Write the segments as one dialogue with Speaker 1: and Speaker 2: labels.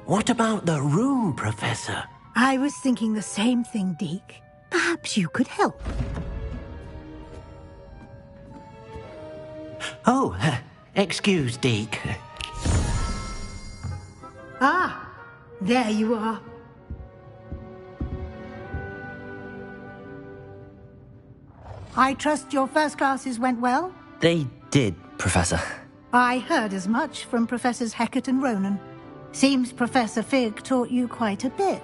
Speaker 1: What about the room, Professor?
Speaker 2: I was thinking the same thing, Deke. Perhaps you could help.
Speaker 1: Oh, excuse, Deke.
Speaker 2: Ah, there you are. I trust your first classes went well?
Speaker 3: They did, Professor.
Speaker 2: I heard as much from Professors Hecat and Ronan. Seems Professor Fig taught you quite a bit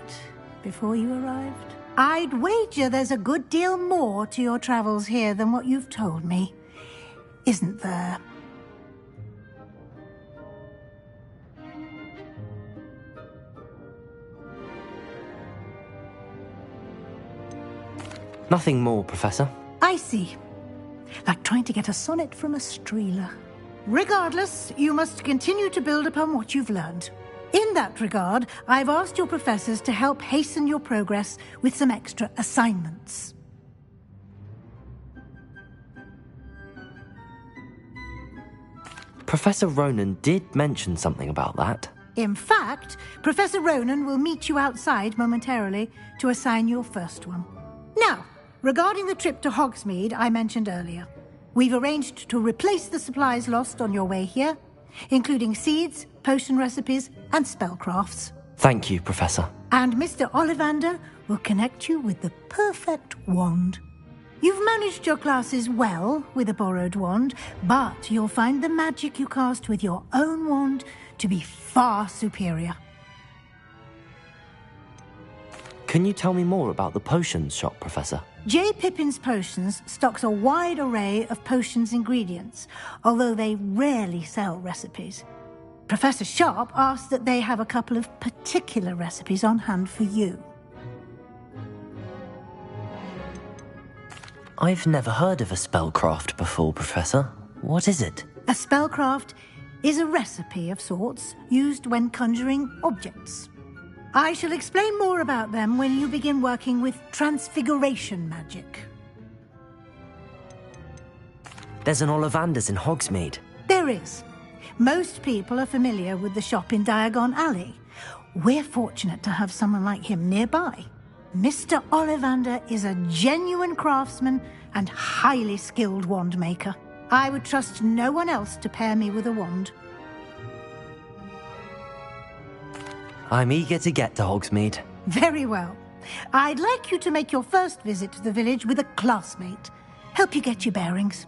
Speaker 2: before you arrived. I'd wager there's a good deal more to your travels here than what you've told me. Isn't there?
Speaker 3: Nothing more, Professor.
Speaker 2: I see. Like trying to get a sonnet from a streeler. Regardless, you must continue to build upon what you've learned. In that regard, I've asked your professors to help hasten your progress with some extra assignments.
Speaker 3: Professor Ronan did mention something about that.
Speaker 2: In fact, Professor Ronan will meet you outside momentarily to assign your first one. Now, regarding the trip to Hogsmeade I mentioned earlier, we've arranged to replace the supplies lost on your way here, including seeds, potion recipes, and spellcrafts.
Speaker 3: Thank you, Professor.
Speaker 2: And Mr. Ollivander will connect you with the perfect wand. You've managed your classes well with a borrowed wand, but you'll find the magic you cast with your own wand to be far superior.
Speaker 3: Can you tell me more about the potions shop, Professor?
Speaker 2: J. Pippin's Potions stocks a wide array of potions ingredients, although they rarely sell recipes. Professor Sharp asked that they have a couple of particular recipes on hand for you.
Speaker 3: I've never heard of a spellcraft before, Professor. What is it?
Speaker 2: A spellcraft is a recipe of sorts used when conjuring objects. I shall explain more about them when you begin working with transfiguration magic.
Speaker 3: There's an Ollivander's in Hogsmeade.
Speaker 2: There is. Most people are familiar with the shop in Diagon Alley. We're fortunate to have someone like him nearby. Mr. Ollivander is a genuine craftsman and highly skilled wand maker. I would trust no one else to pair me with a wand.
Speaker 3: I'm eager to get to Hogsmeade.
Speaker 2: Very well. I'd like you to make your first visit to the village with a classmate. Help you get your bearings.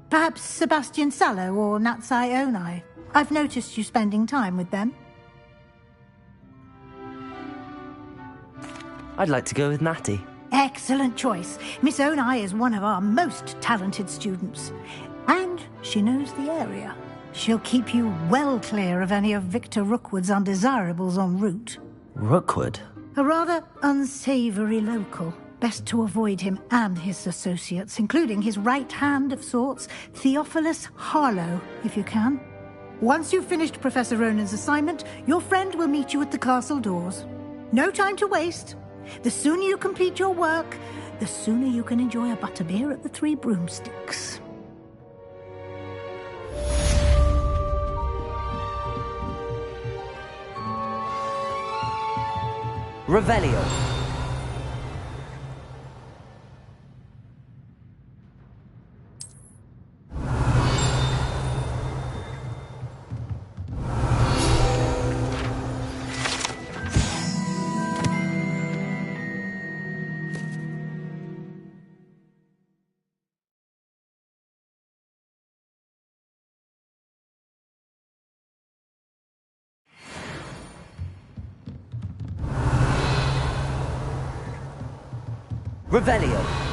Speaker 2: Perhaps Sebastian Sallow or Natsai Onai. I've noticed you spending time with them.
Speaker 3: I'd like to go with Natty.
Speaker 2: Excellent choice. Miss Onai is one of our most talented students. And she knows the area. She'll keep you well clear of any of Victor Rookwood's undesirables en route.
Speaker 3: Rookwood?
Speaker 2: A rather unsavoury local. Best to avoid him and his associates, including his right hand of sorts, Theophilus Harlow, if you can. Once you've finished Professor Ronan's assignment, your friend will meet you at the castle doors. No time to waste. The sooner you complete your work, the sooner you can enjoy a butterbeer at the Three Broomsticks.
Speaker 3: Revelio. Revelio.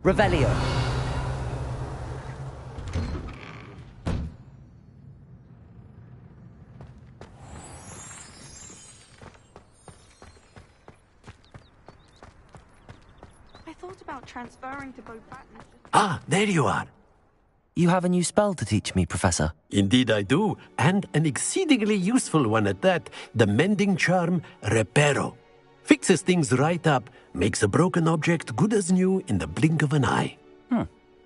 Speaker 3: Revelio.
Speaker 4: I thought about transferring to both buttons.
Speaker 1: Ah, there you are.
Speaker 3: You have a new spell to teach me, Professor.
Speaker 1: Indeed I do, and an exceedingly useful one at that. The mending charm, Reparo. Fixes things right up, makes a broken object good as new in the blink of an eye.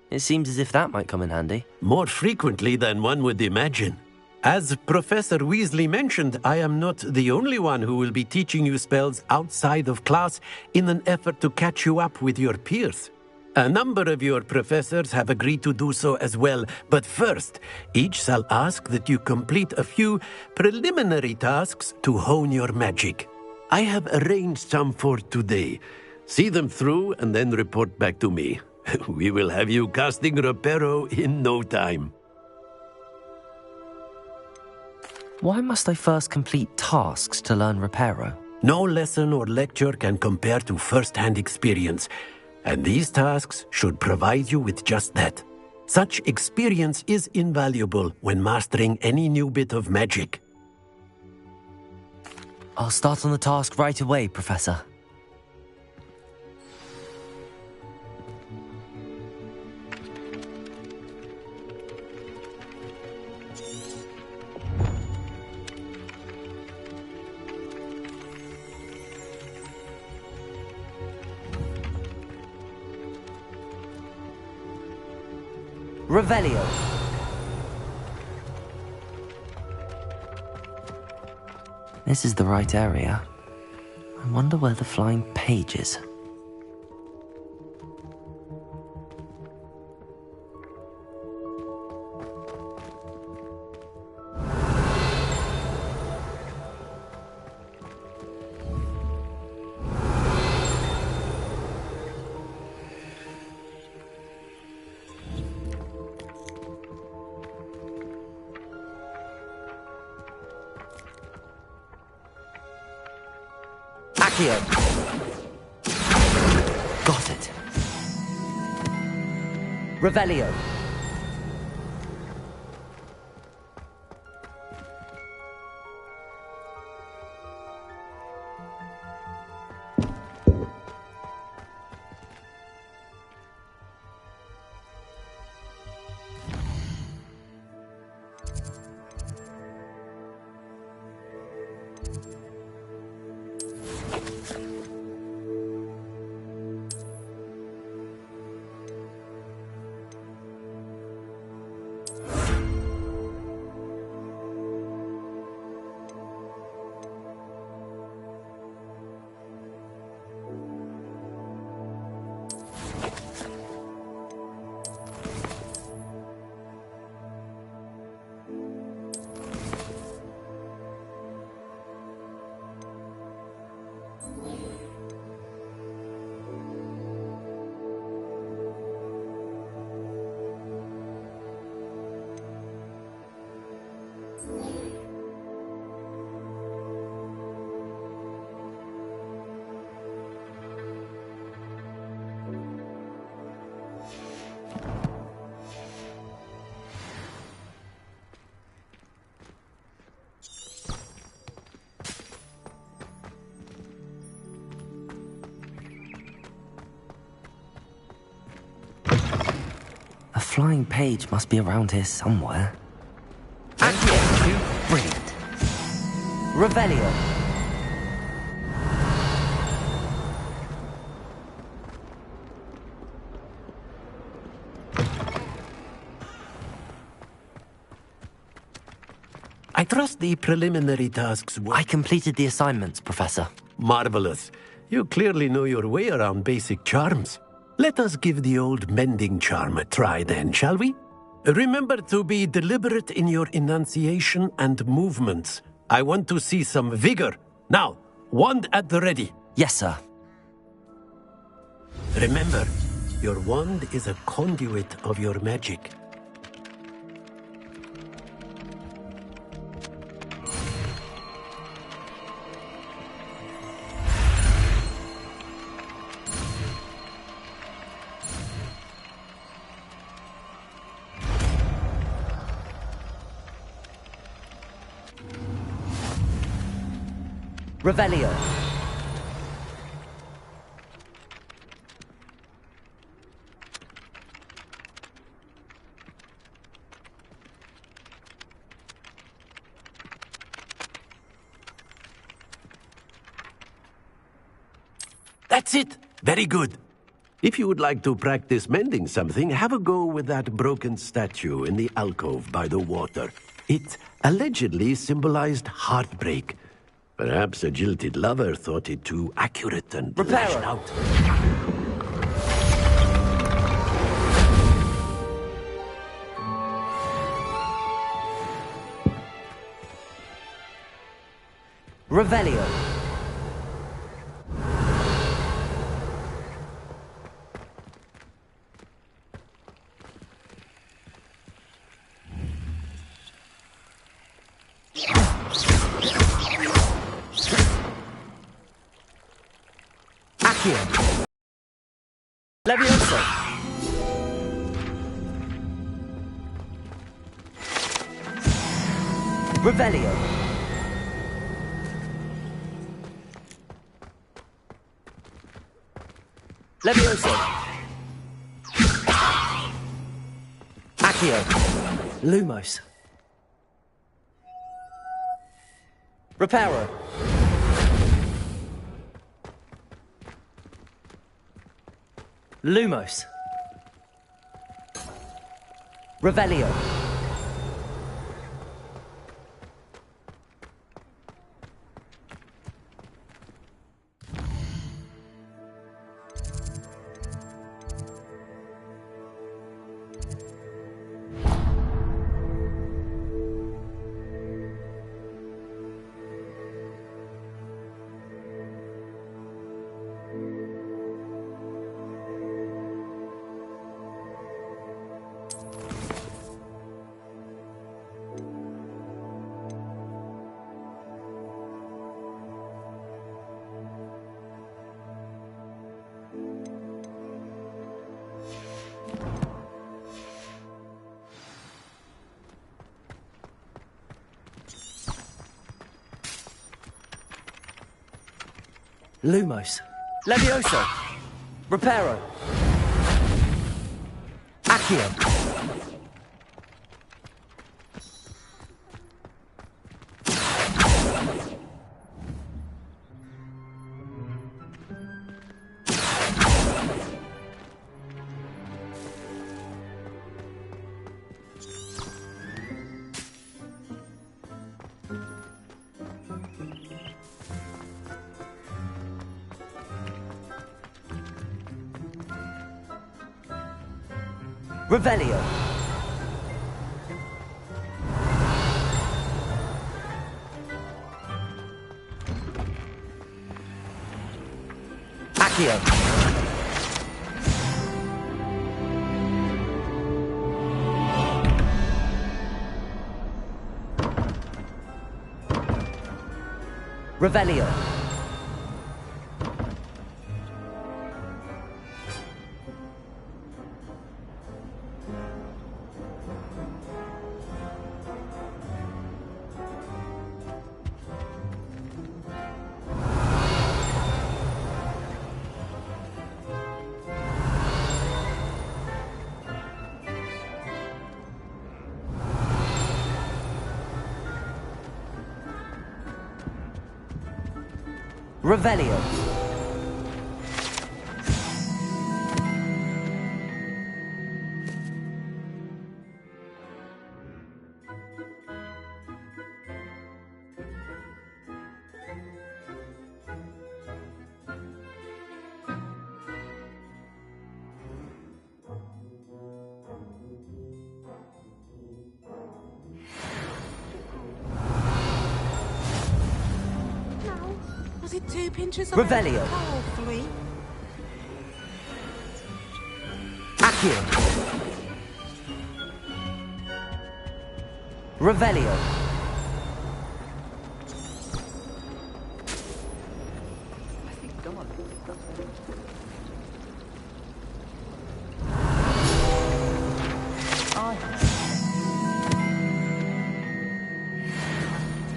Speaker 3: It seems as if that might come in handy.
Speaker 1: More frequently than one would imagine. As Professor Weasley mentioned, I am not the only one who will be teaching you spells outside of class in an effort to catch you up with your peers. A number of your professors have agreed to do so as well, but first, each shall ask that you complete a few preliminary tasks to hone your magic. I have arranged some for today. See them through and then report back to me. We will have you casting Reparo in no time.
Speaker 3: Why must I first complete tasks to learn Reparo?
Speaker 1: No lesson or lecture can compare to first-hand experience, and these tasks should provide you with just that. Such experience is invaluable when mastering any new bit of magic.
Speaker 3: I'll start on the task right away, Professor. Revelio. This is the right area. I wonder where the flying page is. Got it. Revelio. A flying page must be around here somewhere. Accio. Brilliant. Revelio.
Speaker 1: I trust the preliminary tasks were...
Speaker 3: I completed the assignments, Professor.
Speaker 1: Marvelous. You clearly know your way around basic charms. Let us give the old mending charm a try then, shall we? Remember to be deliberate in your enunciation and movements. I want to see some vigor. Now, wand at the ready.
Speaker 3: Yes, sir.
Speaker 1: Remember, your wand is a conduit of your magic.
Speaker 3: Revelio.
Speaker 1: That's it! Very good. If you would like to practice mending something, have a go with that broken statue in the alcove by the water. It allegedly symbolized heartbreak. Perhaps a jilted lover thought it too accurate and lashed
Speaker 3: Reparo.
Speaker 1: out.
Speaker 3: Revelio. Accio. Levioso. Revelio. Levioso. Accio. Lumos. Reparo. Lumos. Revelio. Lumos. Levioso. Reparo. Accio. Revelio. Accio. Revelio. Revelio.
Speaker 4: Was it 2 pinches of
Speaker 3: Revelio.
Speaker 4: powerfully?
Speaker 3: Accio. Revelio.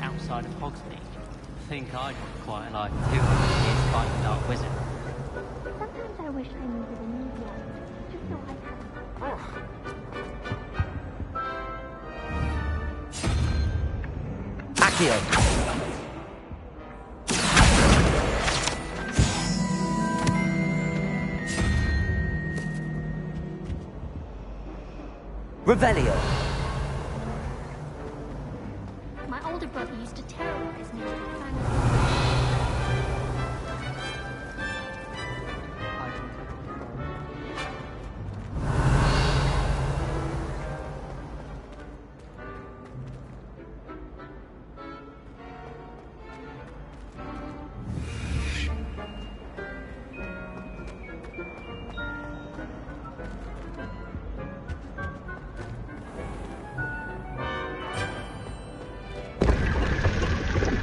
Speaker 5: Outside of Hogsmeade. think I'd want quite like 200 years fighting Dark Wizard.
Speaker 4: Sometimes I wish I needed a new wand, just so I had...
Speaker 3: Accio! Revelio!
Speaker 4: My older brother used to terrorize me with fangs.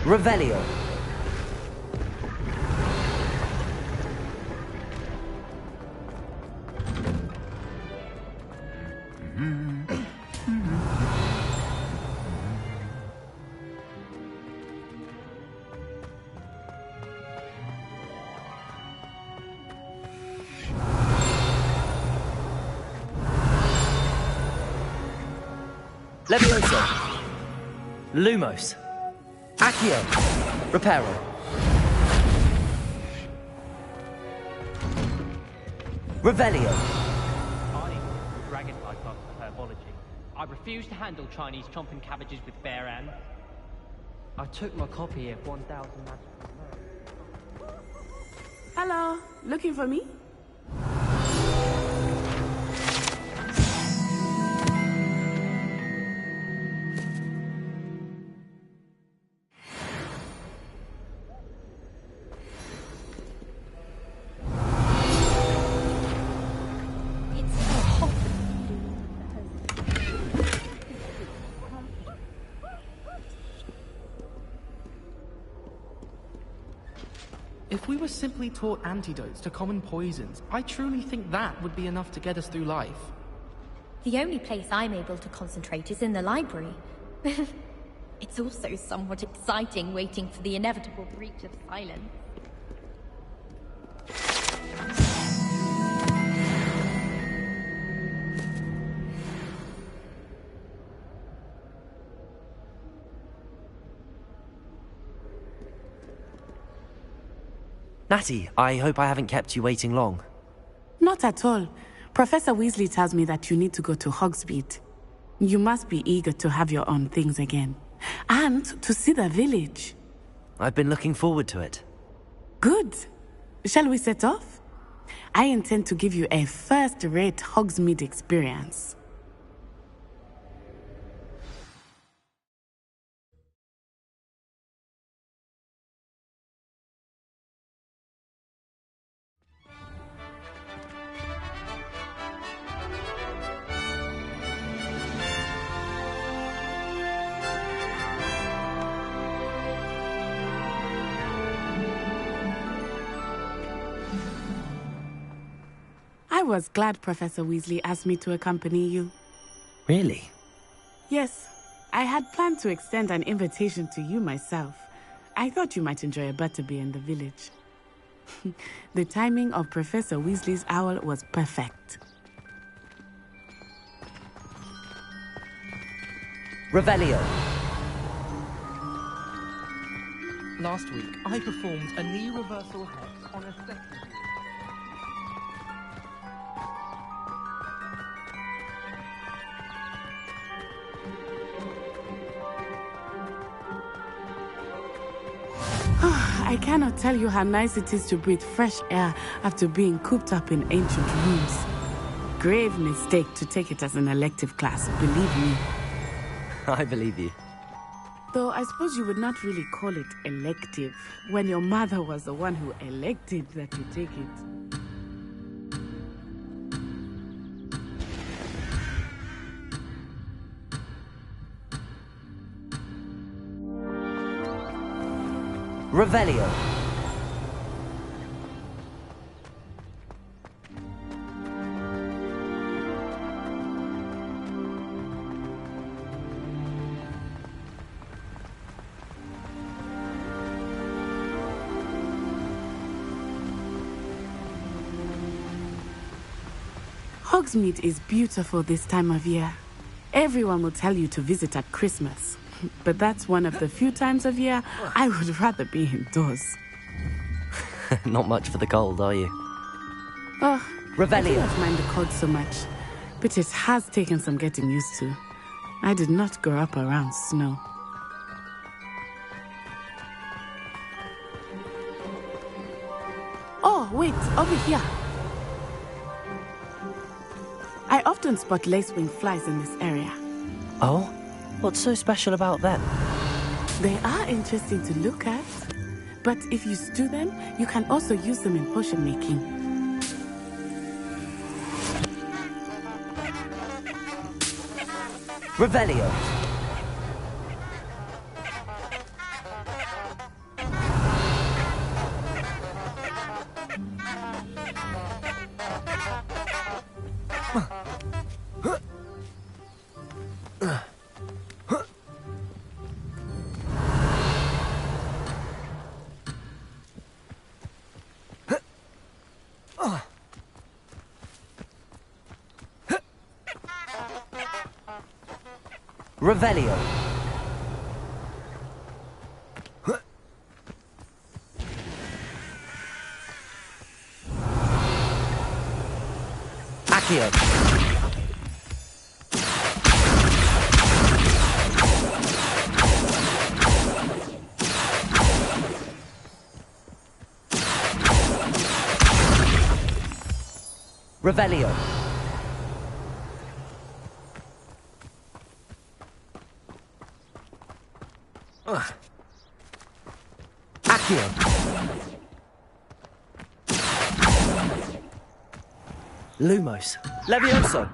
Speaker 3: Revelio! Levioso!
Speaker 5: Lumos.
Speaker 3: Accio! Reparo! Revelio!
Speaker 5: I dragon-like after herbology. I refuse to handle Chinese chomping cabbages with bare hands. I took my copy of 1000 Magic.
Speaker 6: Hello, looking for me?
Speaker 7: If we were simply taught antidotes to common poisons, I truly think that would be enough to get us through life.
Speaker 8: The only place I'm able to concentrate is in the library. It's also somewhat exciting waiting for the inevitable breach of silence.
Speaker 3: Natty, I hope I haven't kept you waiting long.
Speaker 6: Not at all. Professor Weasley tells me that you need to go to Hogsmeade. You must be eager to have your own things again. And to see the village.
Speaker 3: I've been looking forward to it.
Speaker 6: Good. Shall we set off? I intend to give you a first-rate Hogsmeade experience. I was glad Professor Weasley asked me to accompany you.
Speaker 3: Really?
Speaker 6: Yes, I had planned to extend an invitation to you myself. I thought you might enjoy a butterbeer in the village. The timing of Professor Weasley's owl was perfect.
Speaker 3: Revelio!
Speaker 7: Last week, I performed a knee reversal hex on a second.
Speaker 6: I cannot tell you how nice it is to breathe fresh air after being cooped up in ancient rooms. Grave mistake to take it as an elective class, believe me.
Speaker 3: I believe you.
Speaker 6: Though I suppose you would not really call it elective when your mother was the one who elected that you take it.
Speaker 3: Revelio!
Speaker 6: Hogsmeade is beautiful this time of year. Everyone will tell you to visit at Christmas. But that's one of the few times of year I would rather be indoors.
Speaker 3: Not much for the cold, are you?
Speaker 6: Oh,
Speaker 3: Revelio.
Speaker 6: I don't mind the cold so much, but it has taken some getting used to. I did not grow up around snow. Oh, wait, over here. I often spot lacewing flies in this area.
Speaker 3: Oh? What's so special about them?
Speaker 6: They are interesting to look at, but if you stew them, you can also use them in potion making.
Speaker 3: Revelio. Revelio. Accio. Revelio. Accio. Lumos. Levioso.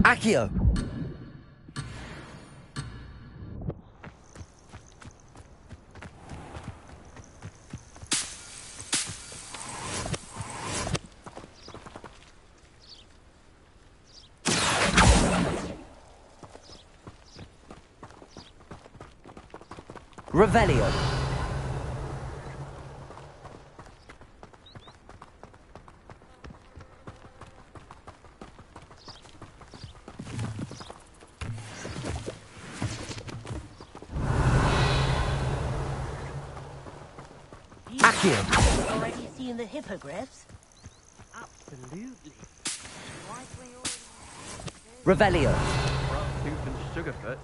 Speaker 3: Accio. Revelio. Accio.
Speaker 9: Already seen the hippogriffs?
Speaker 5: Absolutely.
Speaker 3: Revelio.
Speaker 5: Tooth and Sugarfoot.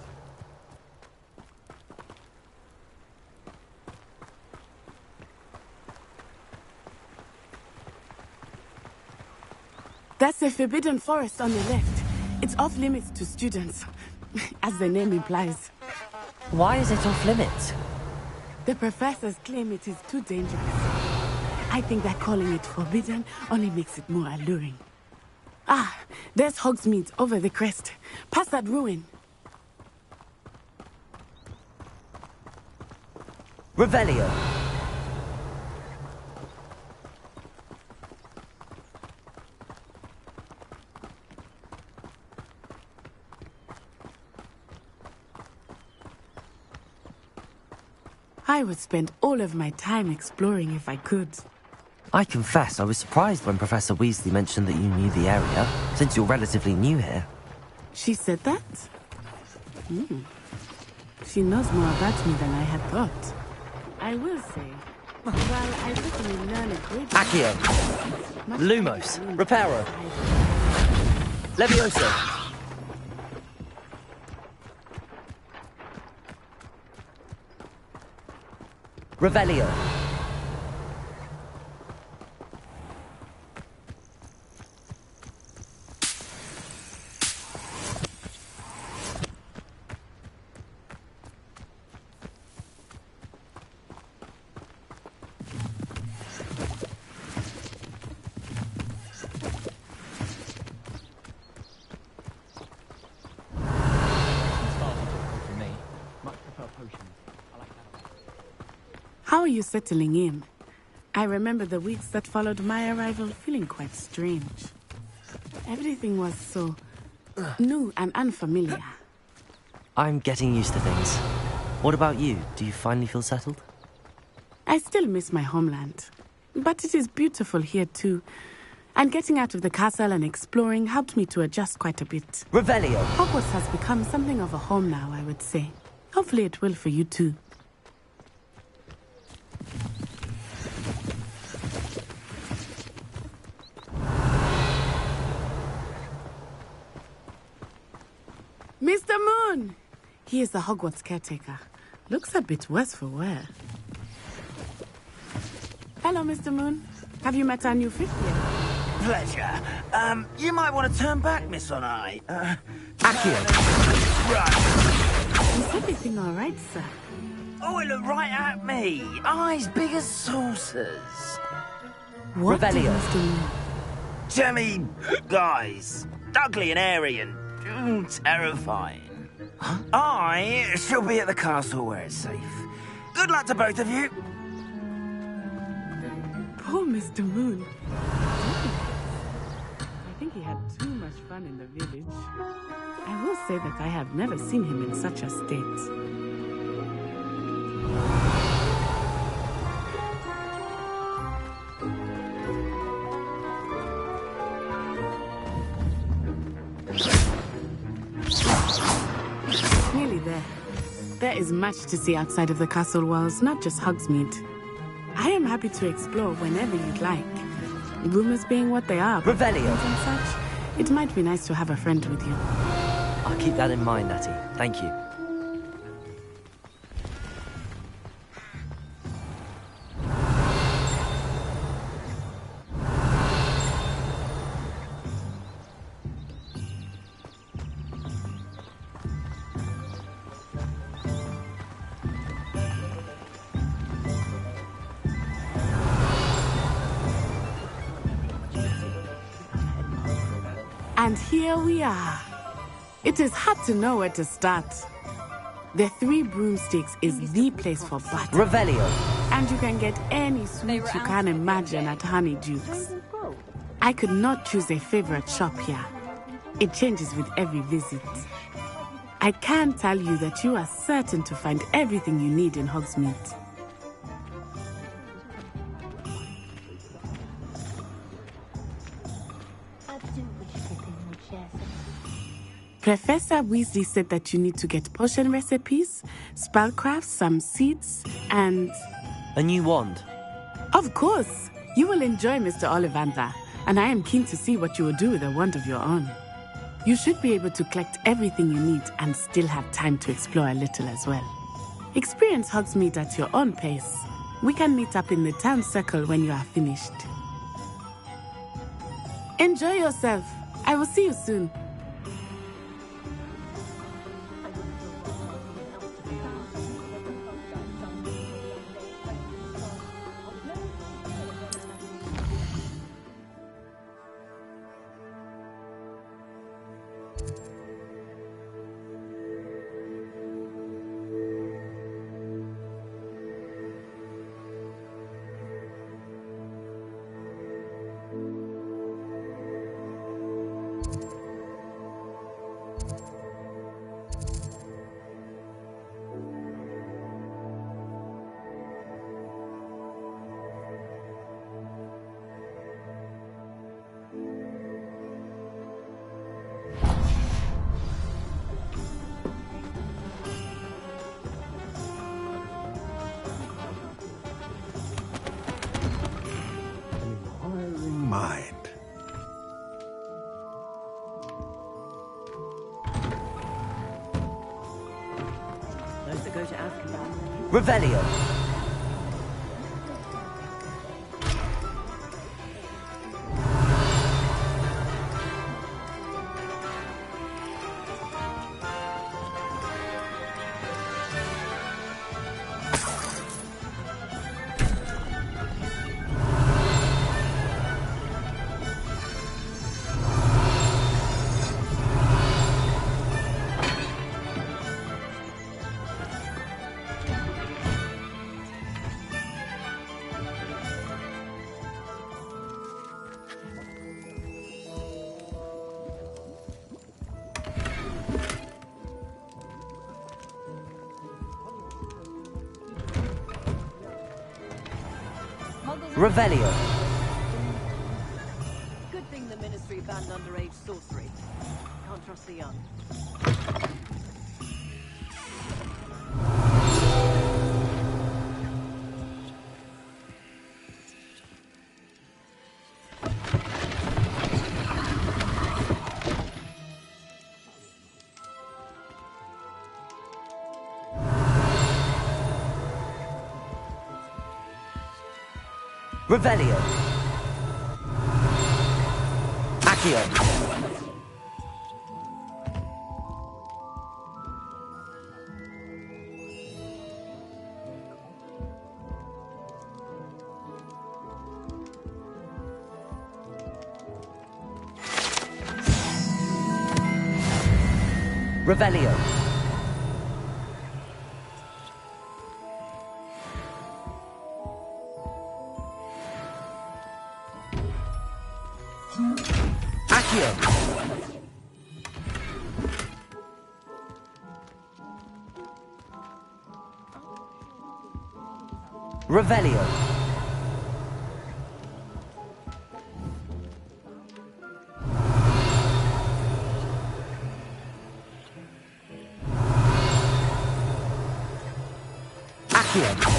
Speaker 6: That's the Forbidden Forest on the left. It's off limits to students, as the name implies.
Speaker 3: Why is it off limits?
Speaker 6: The professors claim it is too dangerous. I think that calling it forbidden only makes it more alluring. Ah, there's Hogsmeade over the crest. Past that ruin.
Speaker 3: Revelio.
Speaker 6: I would spend all of my time exploring if I could.
Speaker 3: I confess I was surprised when Professor Weasley mentioned that you knew the area, since you're relatively new here.
Speaker 6: She said that? She knows more about me than I had thought. I will say, while I certainly learn a great deal...
Speaker 3: Accio. Lumos. Reparo. Levioso. Revelio.
Speaker 6: How are you settling in? I remember the weeks that followed my arrival feeling quite strange. Everything was so new and unfamiliar.
Speaker 3: I'm getting used to things. What about you? Do you finally feel settled?
Speaker 6: I still miss my homeland, but it is beautiful here too. And getting out of the castle and exploring helped me to adjust quite a bit.
Speaker 3: Revelio.
Speaker 6: Hogwarts has become something of a home now, I would say. Hopefully it will for you too. Mr. Moon! He is the Hogwarts caretaker. Looks a bit worse for wear. Hello, Mr. Moon. Have you met our new fifth year?
Speaker 10: Pleasure. You might want to turn back, Miss Onai.
Speaker 3: Accio.
Speaker 10: Right.
Speaker 6: Is everything all right, sir?
Speaker 10: Oh, it looked right at me. Eyes big as saucers.
Speaker 6: What did
Speaker 3: Revelio.
Speaker 6: Mr. Moon?
Speaker 10: Jemmy, guys. Ugly and airy and terrifying. I shall be at the castle where it's safe. Good luck to both of you.
Speaker 6: Poor Mr. Moon. I think he had too much fun in the village. I will say that I have never seen him in such a state. Nearly there. There is much to see outside of the castle walls, not just Hogsmeade. I am happy to explore whenever you'd like. Rumors being what they are,
Speaker 3: Revelio.
Speaker 6: and such, it might be nice to have a friend with you.
Speaker 3: I'll keep that in mind, Natty. Thank you.
Speaker 6: And here we are. It is hard to know where to start. The Three Broomsticks is the place for butter.
Speaker 3: Revelio.
Speaker 6: And you can get any sweet you can imagine at Honeyduke's. I could not choose a favorite shop here. It changes with every visit. I can tell you that you are certain to find everything you need in Hogsmeade. Professor Weasley said that you need to get potion recipes, spellcrafts, some seeds, and...
Speaker 3: A new wand.
Speaker 6: Of course! You will enjoy Mr. Ollivander, and I am keen to see what you will do with a wand of your own. You should be able to collect everything you need and still have time to explore a little as well. Experience Hogsmeade at your own pace. We can meet up in the town circle when you are finished. Enjoy yourself. I will see you soon.
Speaker 11: Mind.
Speaker 3: Those that go to Azkaban. Revelio. Revelio.
Speaker 11: across the yard.
Speaker 3: Revelio. Accio. Revelio. Accio. Revelio. Accio.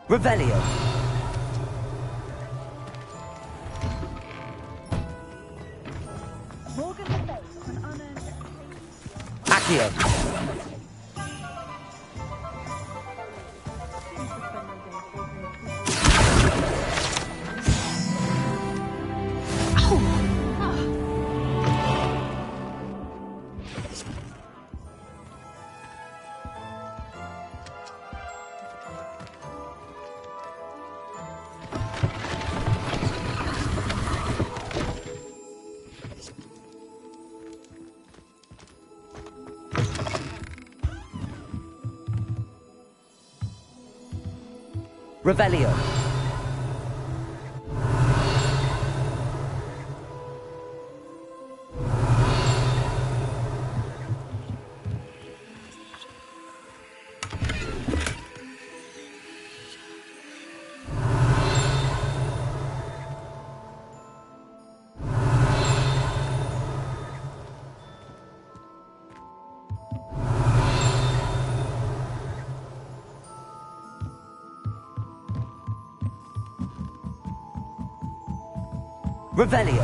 Speaker 3: Revelio. Accio. Revelio. Revelio.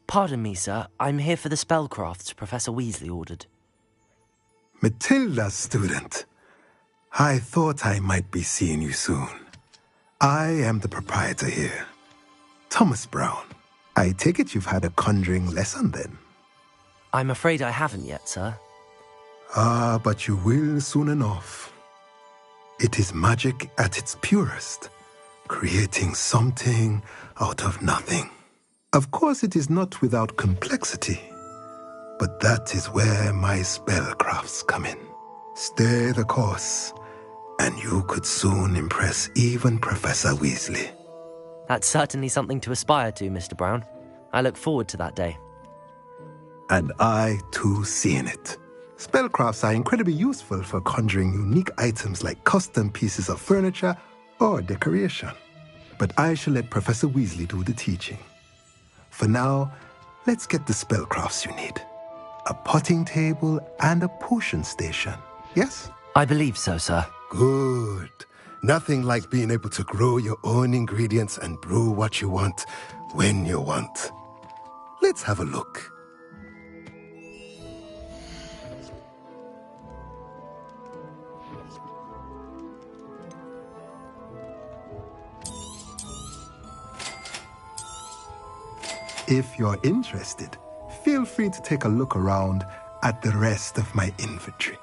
Speaker 3: Pardon me, sir. I'm here for the spellcrafts Professor Weasley ordered.
Speaker 12: Matilda's student. I thought I might be seeing you soon. I am the proprietor here, Thomas Brown. I take it you've had a conjuring lesson then?
Speaker 3: I'm afraid I haven't yet, sir.
Speaker 12: Ah, but you will soon enough. It is magic at its purest, creating something out of nothing. Of course, it is not without complexity, but that is where my spellcrafts come in. Stay the course, and you could soon impress even Professor Weasley.
Speaker 3: That's certainly something to aspire to, Mr. Brown. I look forward to that day.
Speaker 12: And I, too, seeing it. Spellcrafts are incredibly useful for conjuring unique items like custom pieces of furniture or decoration. But I shall let Professor Weasley do the teaching. For now, let's get the spellcrafts you need. A potting table and a potion station, yes?
Speaker 3: I believe so, sir.
Speaker 12: Good. Nothing like being able to grow your own ingredients and brew what you want when you want. Let's have a look. If you're interested, feel free to take a look around at the rest of my inventory.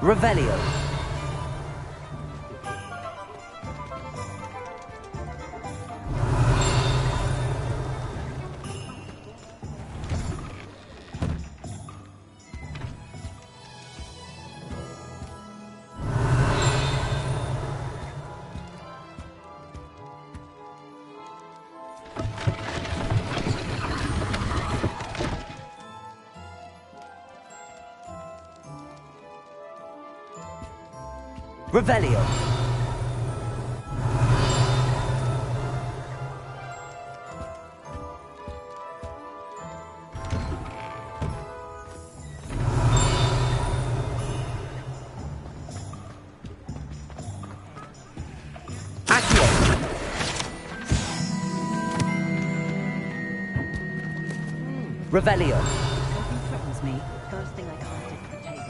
Speaker 3: Revelio. Revelio. Accio. Revelio.
Speaker 11: Something threatens me. First thing I can't do is take it.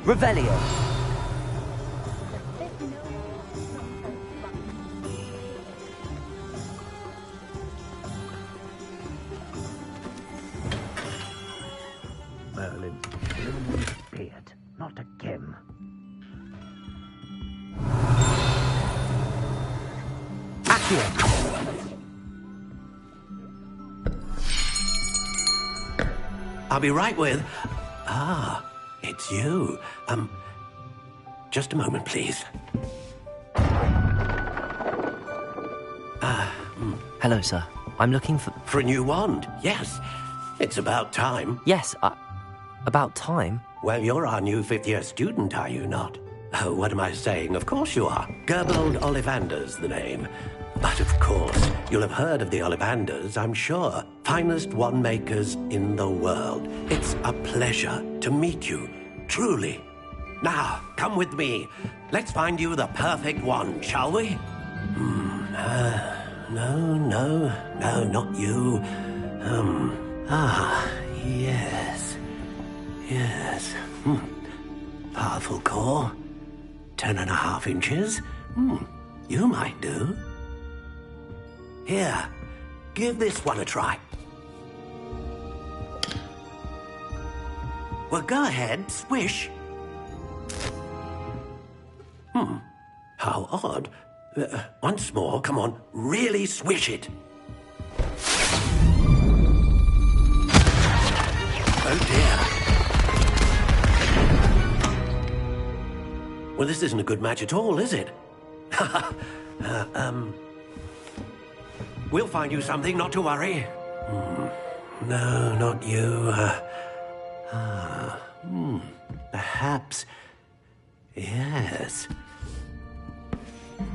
Speaker 3: Revelio.
Speaker 10: Merlin, beard, not a Kim.
Speaker 3: Accio.
Speaker 1: I'll be right with... Ah, it's you. Just a moment, please.
Speaker 3: Hello, sir. I'm looking for...
Speaker 1: For a new wand, yes. It's about time.
Speaker 3: Yes, about time?
Speaker 1: Well, you're our new fifth-year student, are you not? Oh, what am I saying? Of course you are. Gerbold Ollivander's the name. But of course, you'll have heard of the Ollivanders, I'm sure. Finest wand makers in the world. It's a pleasure to meet you, truly. Now, come with me. Let's find you the perfect wand, shall we? No, not you. Yes. Powerful core. 10.5 inches. You might do. Here, give this one a try. Well, go ahead, swish. How odd. Once more, come on, really swish it. Oh dear. Well, this isn't a good match at all, is it? We'll find you something, not to worry. No, not you. Perhaps... Yes.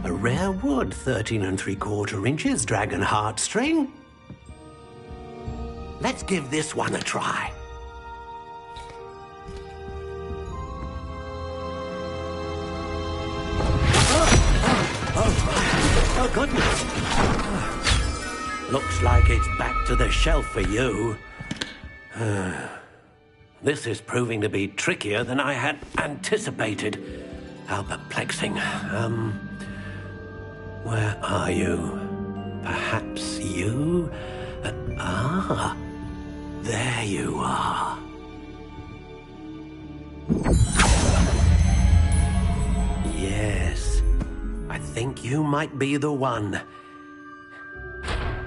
Speaker 1: A rare wood, 13 3/4 inches, dragon heartstring. Let's give this one a try. Oh, goodness. Looks like it's back to the shelf for you. This is proving to be trickier than I had anticipated. How perplexing. Where are you? Perhaps you? There you are. Yes, I think you might be the one.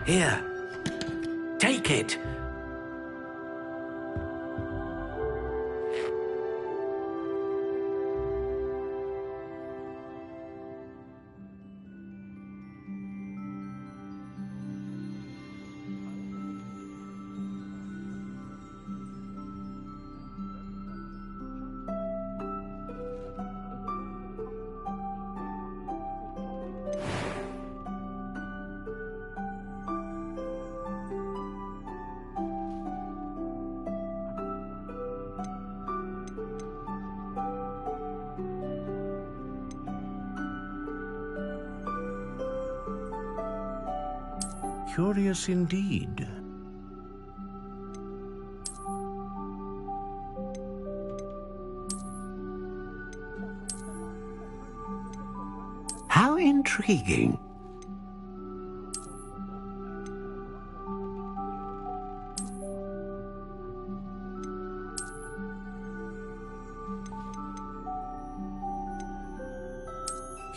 Speaker 1: Here, take it.
Speaker 13: Curious indeed.
Speaker 1: How intriguing.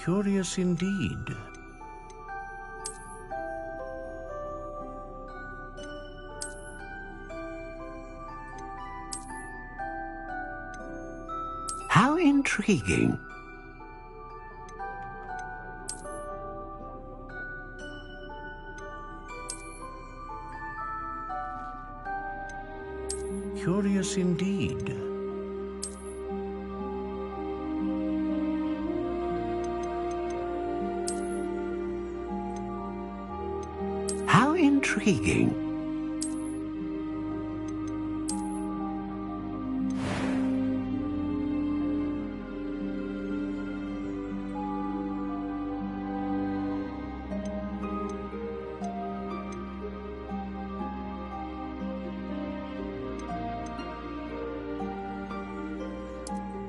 Speaker 13: Curious indeed.
Speaker 1: How intriguing.
Speaker 13: Curious indeed.
Speaker 1: How intriguing.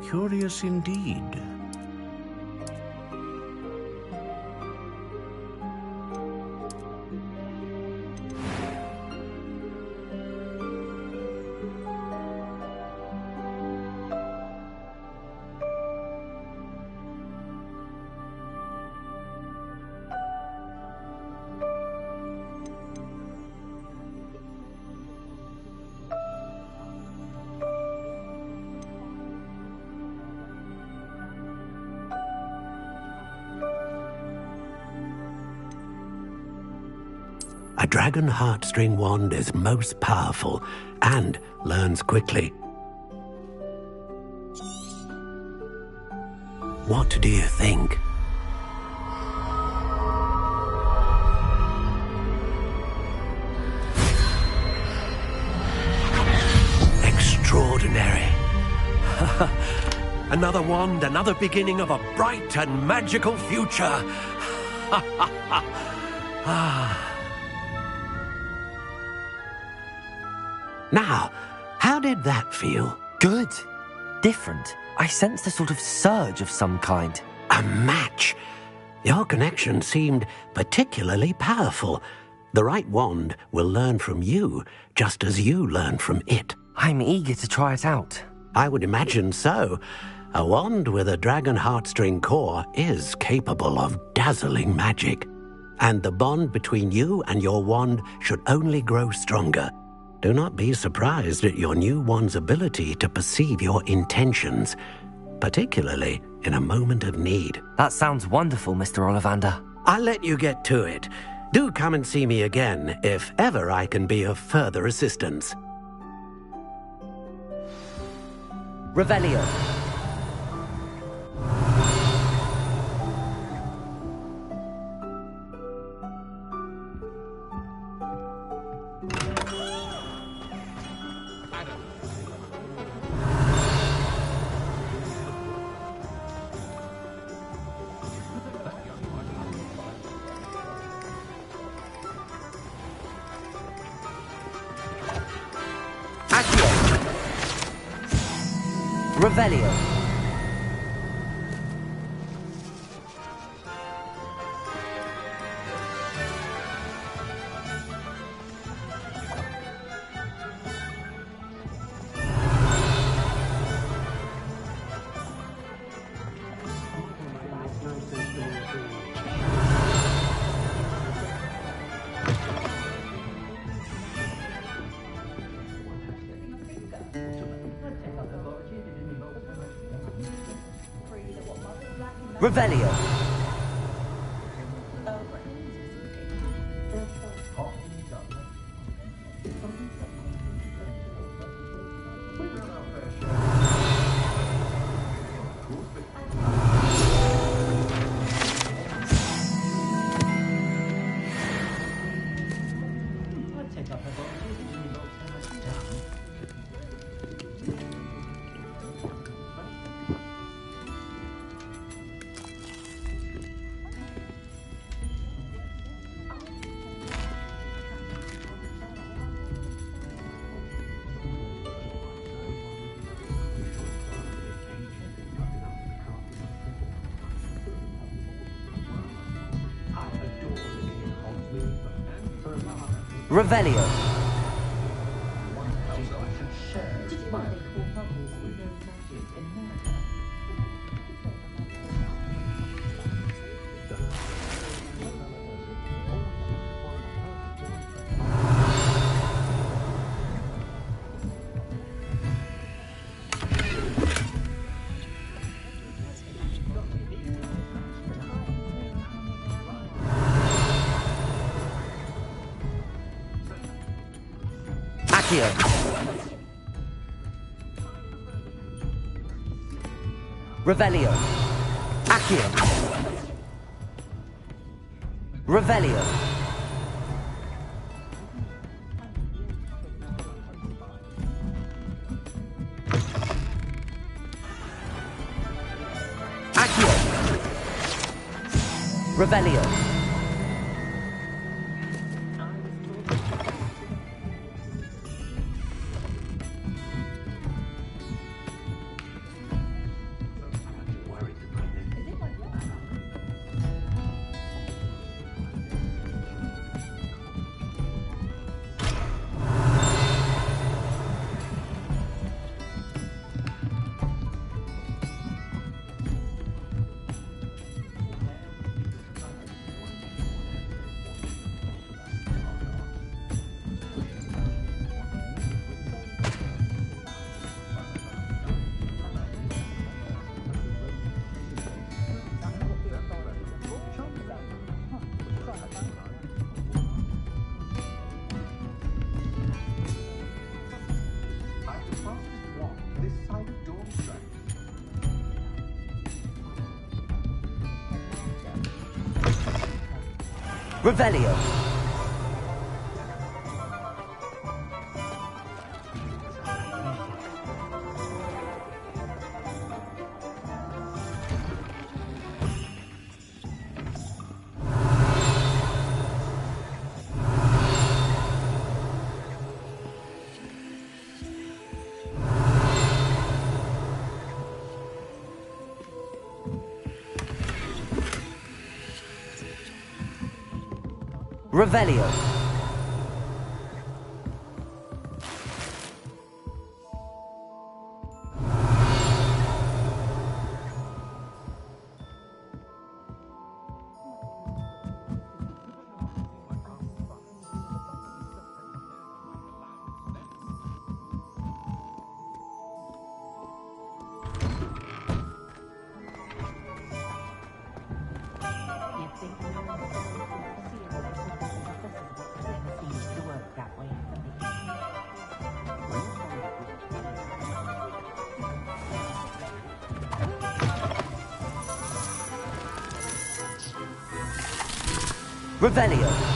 Speaker 13: Curious indeed.
Speaker 1: A dragon heartstring wand is most powerful and learns quickly. What do you think? Extraordinary. Another wand, another beginning of a bright and magical future. Now, how did that feel?
Speaker 3: Good. Different. I sensed a sort of surge of some kind.
Speaker 1: A match. Your connection seemed particularly powerful. The right wand will learn from you, just as you learn from it.
Speaker 3: I'm eager to try it out.
Speaker 1: I would imagine so. A wand with a dragon heartstring core is capable of dazzling magic. And the bond between you and your wand should only grow stronger. Do not be surprised at your new wand's ability to perceive your intentions, particularly in a moment of need.
Speaker 3: That sounds wonderful, Mr. Ollivander.
Speaker 1: I'll let you get to it. Do come and see me again if ever I can be of further assistance.
Speaker 3: Revelio. Revelio. Revelio. Revelio. Revelio. Accio. Revelio. Accio. Revelio. Revelio. Revelio. Revelio.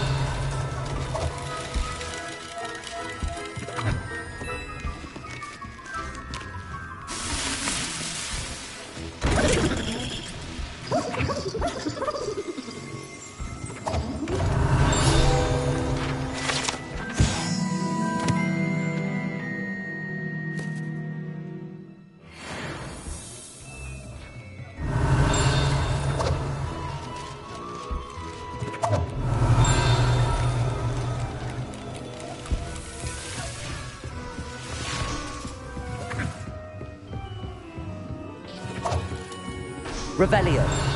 Speaker 3: Revelio.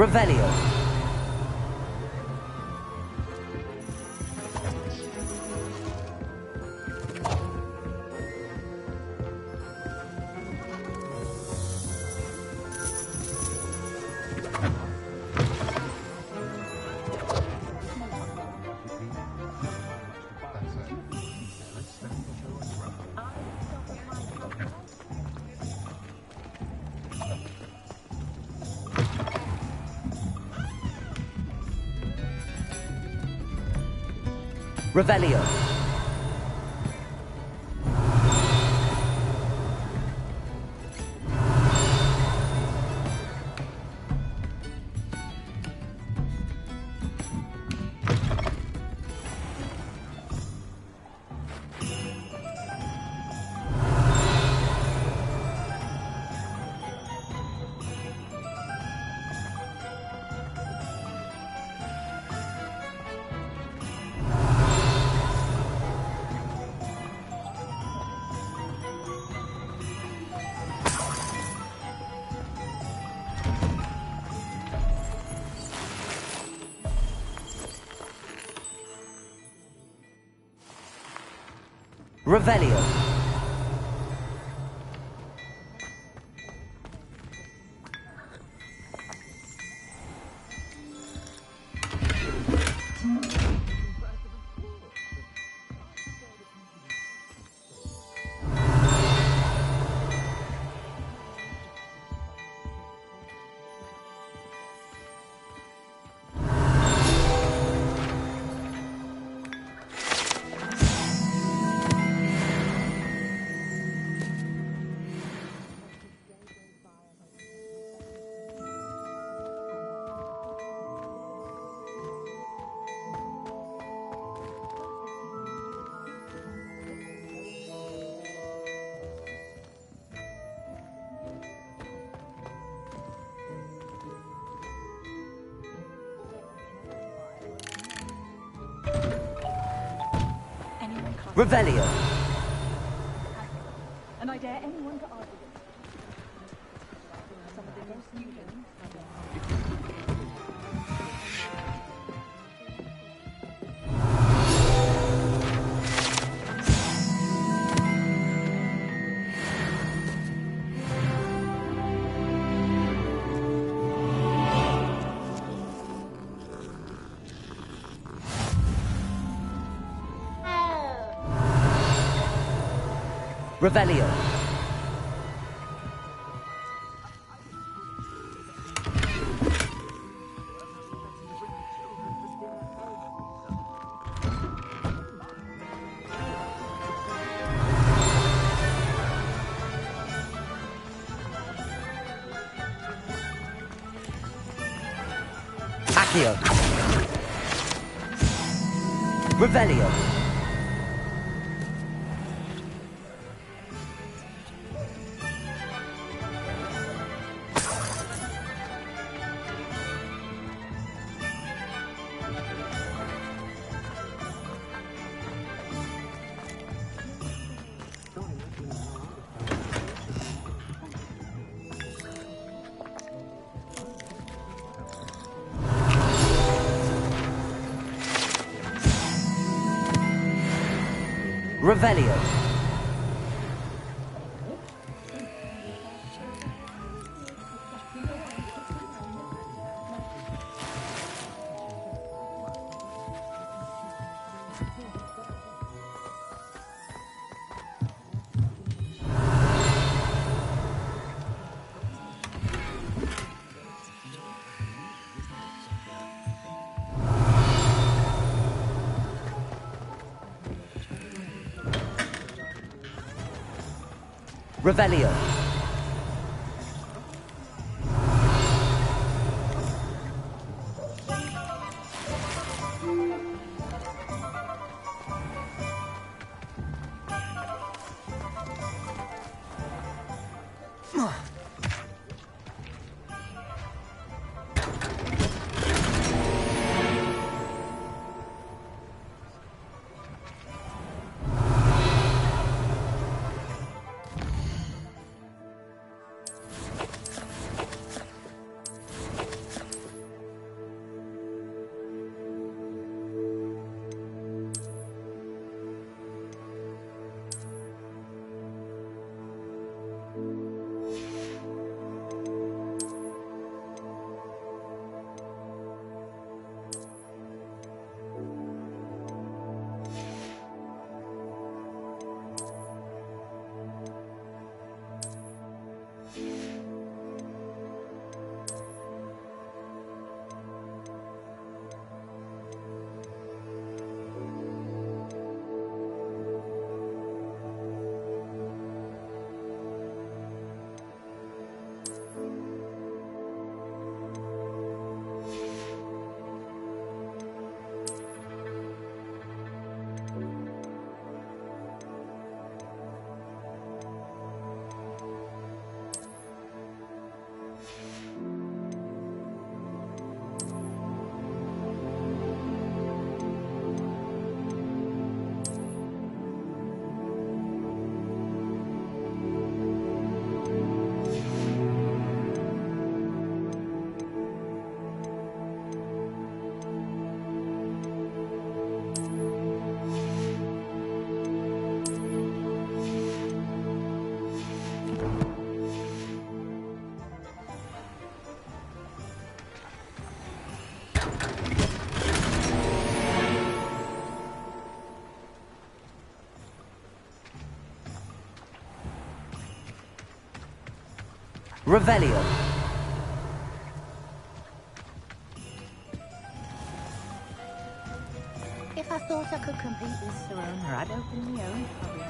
Speaker 3: Revelio. Revelio. Revelio. Revelio.
Speaker 11: And I dare anyone to argue with me. Some of the most students.
Speaker 3: Revelio. Accio. Revelio. Revelio. Revelio. Revelio.
Speaker 9: If I thought I could compete with Serona, I'd open my own hobby.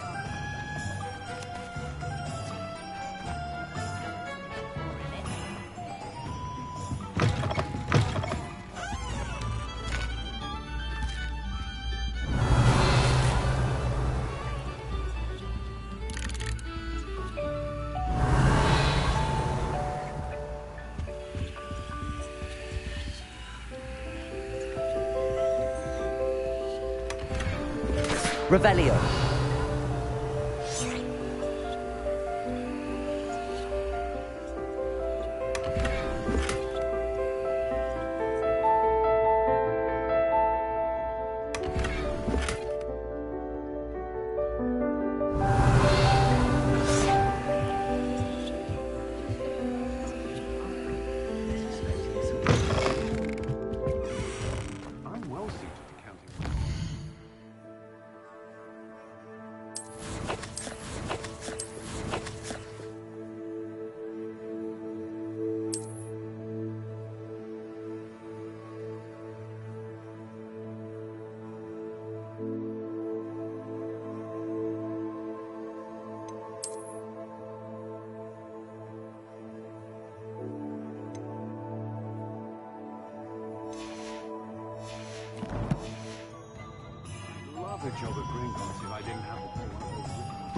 Speaker 3: Revelio.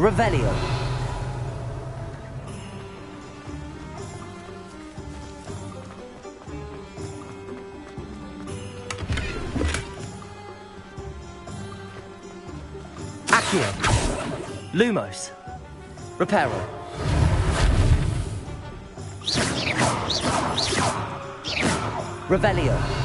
Speaker 3: Revelio. Accio. Lumos. Reparo. Revelio.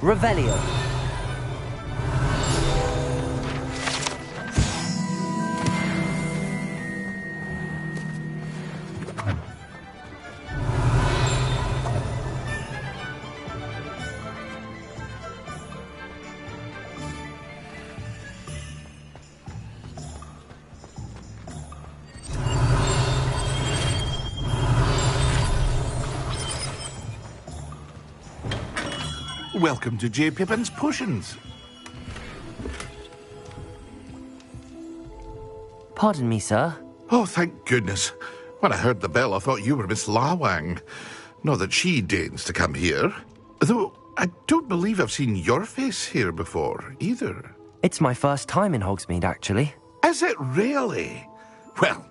Speaker 3: Revelio.
Speaker 14: Welcome to J. Pippin's Potions.
Speaker 3: Pardon me, sir.
Speaker 14: Oh, thank goodness. When I heard the bell, I thought you were Miss Lawang. Not that she deigns to come here. Though, I don't believe I've seen your face here before, either.
Speaker 3: It's my first time in Hogsmeade, actually.
Speaker 14: Is it really? Well,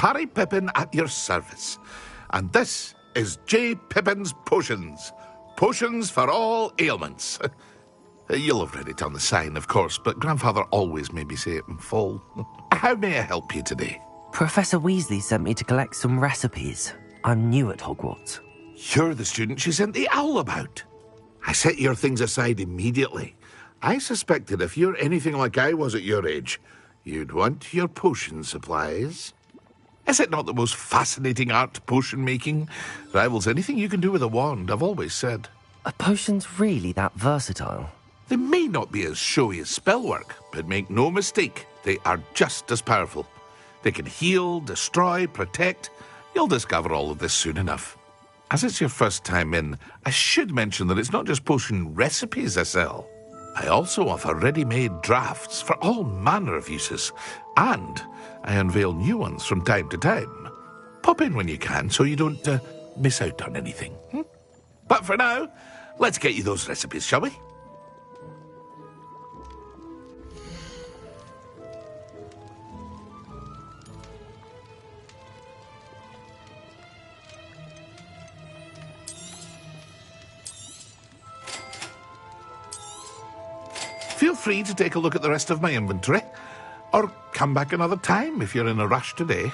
Speaker 14: Parry Pippin at your service. And this is J. Pippin's Potions. Potions for all ailments. You'll have read it on the sign, of course, but Grandfather always made me say it in full. How may I help you today?
Speaker 3: Professor Weasley sent me to collect some recipes. I'm new at Hogwarts.
Speaker 14: You're the student she sent the owl about. I set your things aside immediately. I suspected if you're anything like I was at your age, you'd want your potion supplies. Is it not the most fascinating art, potion making? Rivals anything you can do with a wand, I've always said.
Speaker 3: Are potions really that versatile?
Speaker 14: They may not be as showy as spellwork, but make no mistake, they are just as powerful. They can heal, destroy, protect. You'll discover all of this soon enough. As it's your first time in, I should mention that it's not just potion recipes I sell. I also offer ready-made drafts for all manner of uses, and I unveil new ones from time to time. Pop in when you can so you don't miss out on anything. But for now, let's get you those recipes, shall we? Feel free to take a look at the rest of my inventory, or come back another time if you're in a rush today.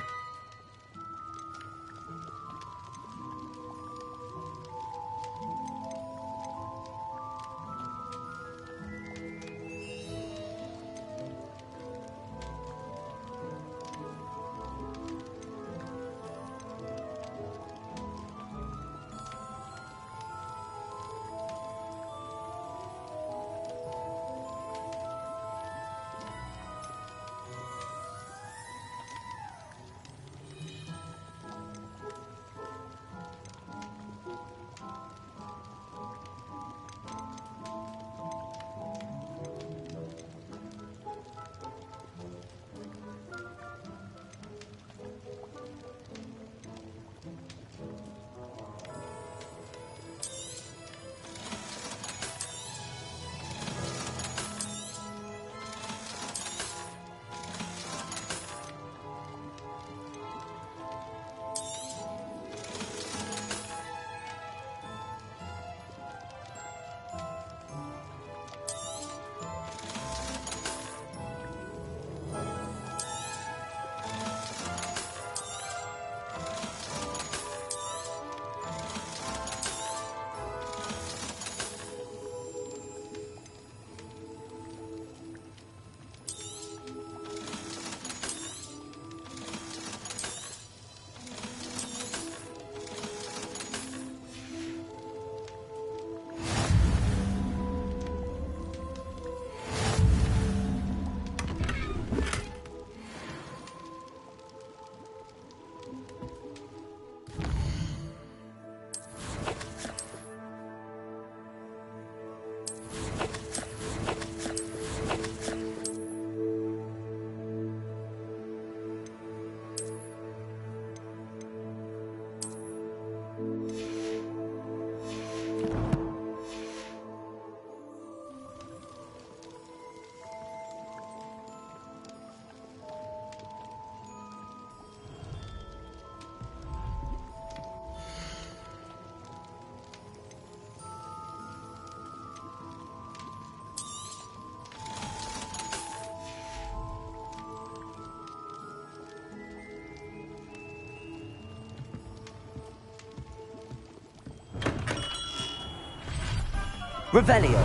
Speaker 3: Revelio.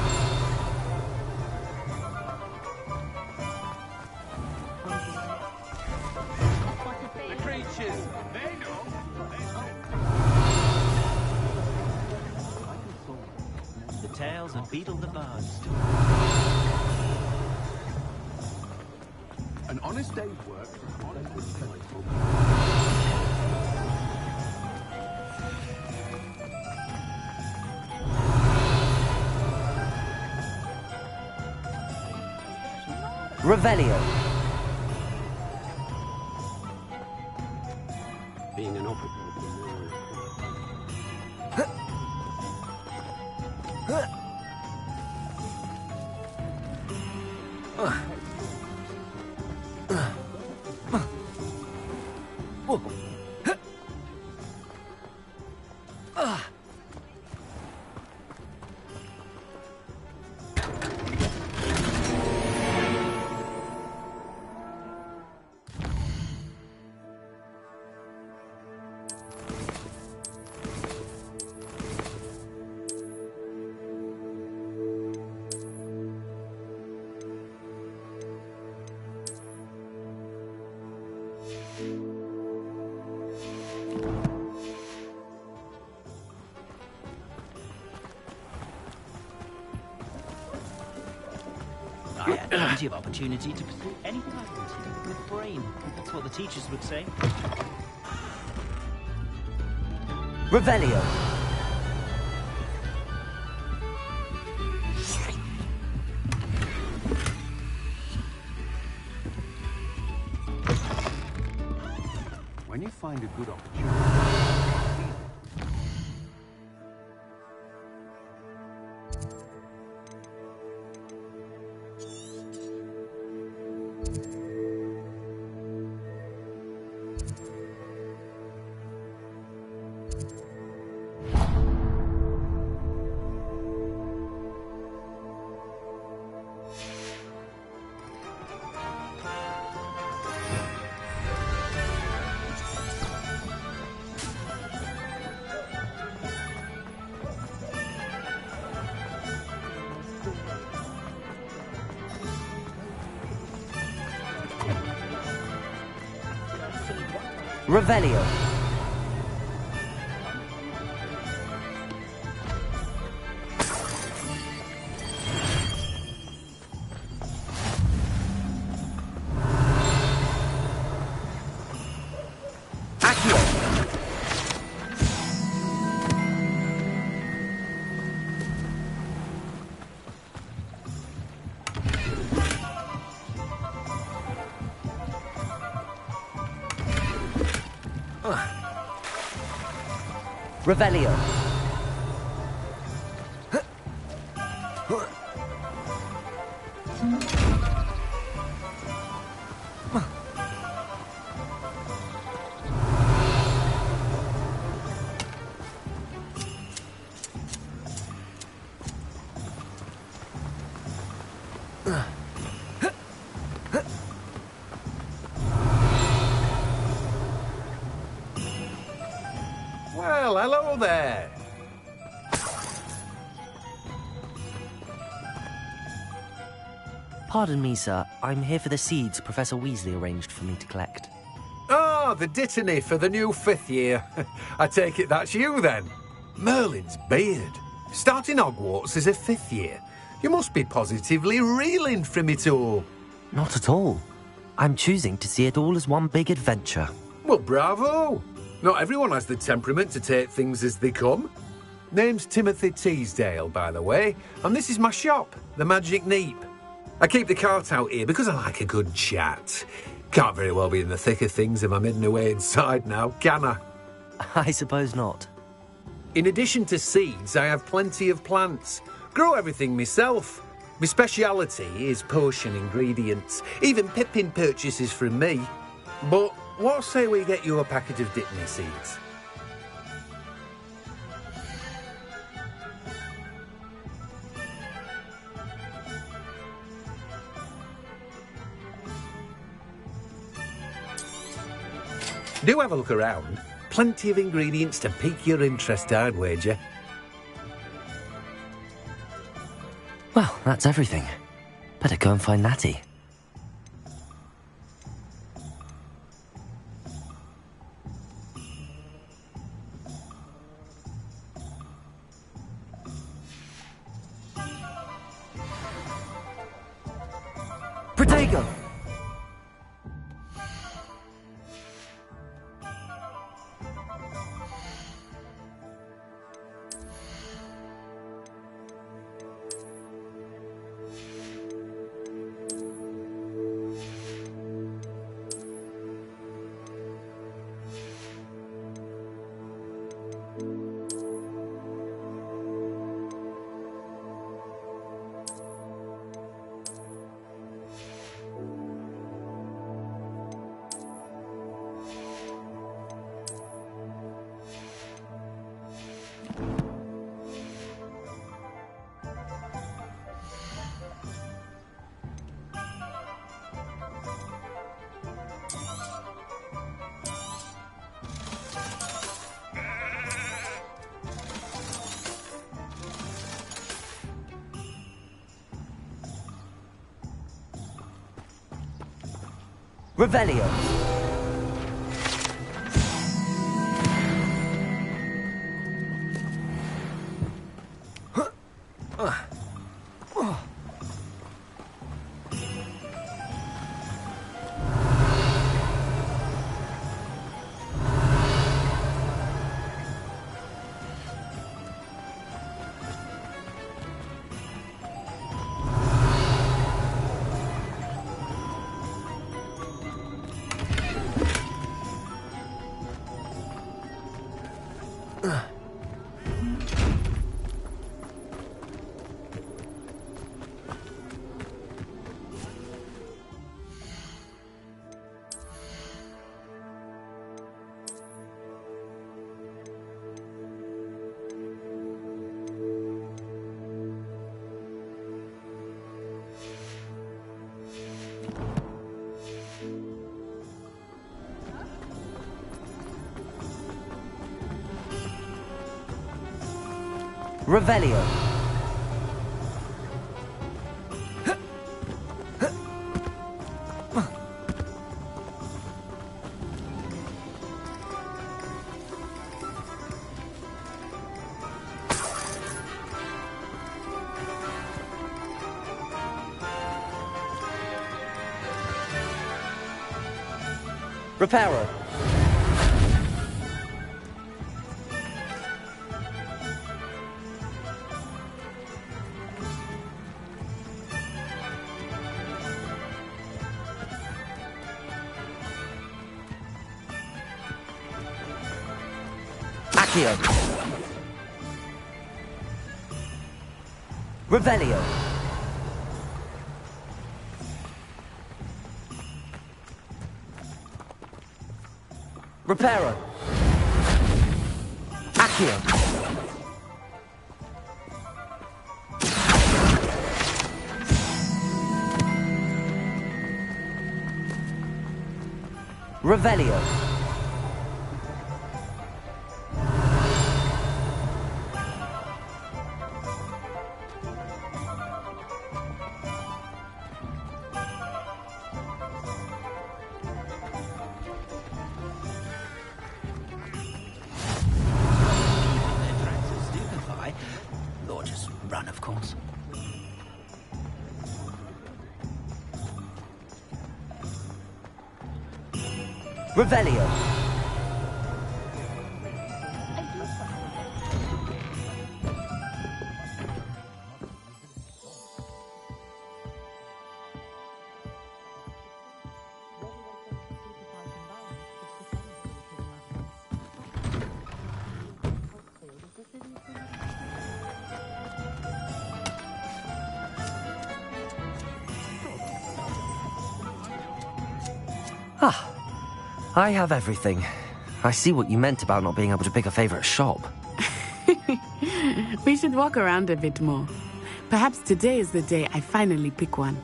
Speaker 15: The creatures, they know.
Speaker 16: The tales of Beetle the Bard.
Speaker 15: An honest day's work, honest delightful.
Speaker 3: Revelio.
Speaker 16: Being an opera. I had plenty of opportunity to pursue anything I wanted with brain. That's what the teachers would say.
Speaker 3: Revelio.
Speaker 15: When you find a good opportunity...
Speaker 3: Revelio. Revelio.
Speaker 17: Well, hello there.
Speaker 3: Pardon me, sir. I'm here for the seeds Professor Weasley arranged for me to collect.
Speaker 17: Oh, the dittany for the new 5th year. I take it that's you, then. Merlin's beard. Starting Hogwarts as a 5th year. You must be positively reeling from it all.
Speaker 3: Not at all. I'm choosing to see it all as one big adventure.
Speaker 17: Well, bravo. Not everyone has the temperament to take things as they come. Name's Timothy Teasdale, by the way, and this is my shop, the Magic Neep. I keep the cart out here because I like a good chat. Can't very well be in the thick of things if I'm hidden away inside now, can I?
Speaker 3: I suppose not.
Speaker 17: In addition to seeds, I have plenty of plants. Grow everything myself. My speciality is potion ingredients. Even Pippin purchases from me. But what say we get you a packet of Dittany seeds? Do have a look around. Plenty of ingredients to pique your interest, I'd wager.
Speaker 3: Well, that's everything. Better go and find Natty. Protego! Revelio. Revelio. Reparo. Accio. Revelio. Reparo. Accio. Revelio.
Speaker 16: Or just run, of course.
Speaker 3: Revelio. Ah, I have everything. I see what you meant about not being able to pick a favorite shop.
Speaker 6: We should walk around a bit more. Perhaps today is the day I finally pick one.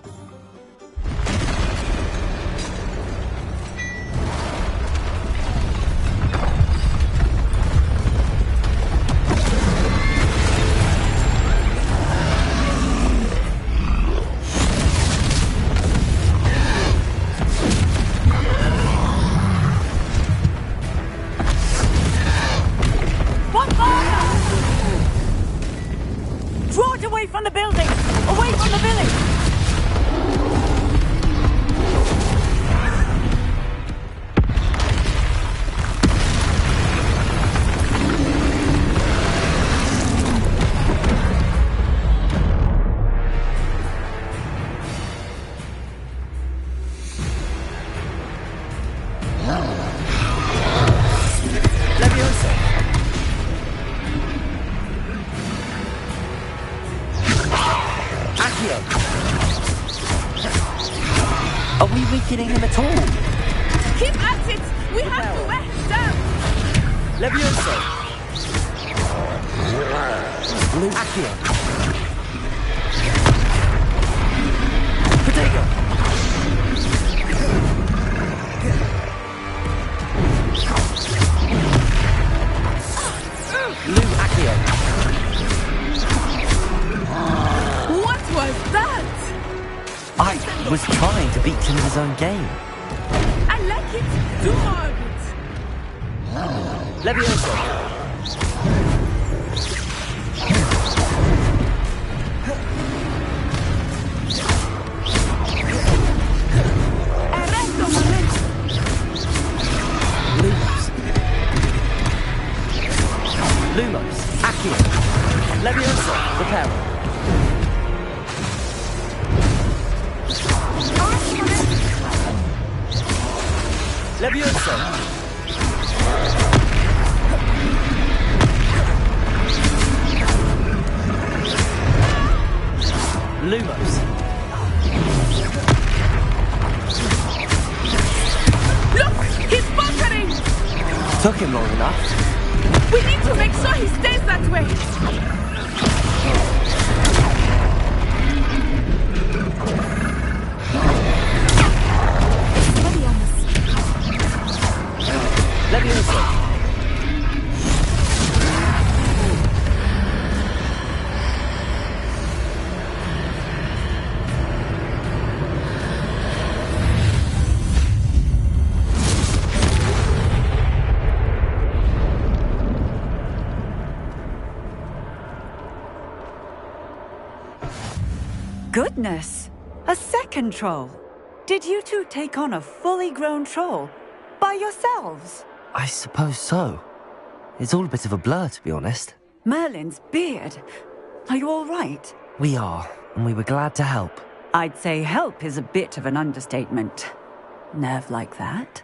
Speaker 3: Are we weakening him at all?
Speaker 6: Keep at it! We have to wear him down!
Speaker 3: Levioso! Accio! Protego! Lou Accio!
Speaker 6: What was that?
Speaker 3: I was trying to beat him in his own game.
Speaker 6: I like it. Do more of it.
Speaker 3: Levioso! Lumos, Accio, Levioso, Reparo. Levioso. Lumos.
Speaker 6: Look! He's bunkering!
Speaker 3: Took him long enough.
Speaker 6: We need to make sure he stays that way.
Speaker 3: Levioso.
Speaker 18: goodness! A second troll! Did you two take on a fully grown troll? By yourselves?
Speaker 3: I suppose so. It's all a bit of a blur, to be honest.
Speaker 18: Merlin's beard. Are you all right?
Speaker 3: We are, and we were glad to help.
Speaker 18: I'd say help is a bit of an understatement. Nerve like that.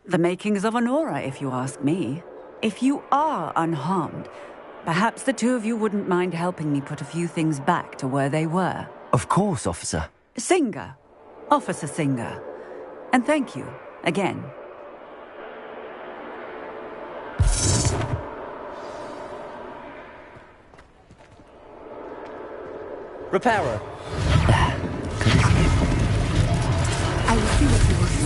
Speaker 18: The makings of an aura, if you ask me. If you are unharmed, perhaps the two of you wouldn't mind helping me put a few things back to where they were.
Speaker 3: Of course, officer.
Speaker 18: Singer. Officer Singer. And thank you, again.
Speaker 19: Repairer.
Speaker 18: I will see what you will see.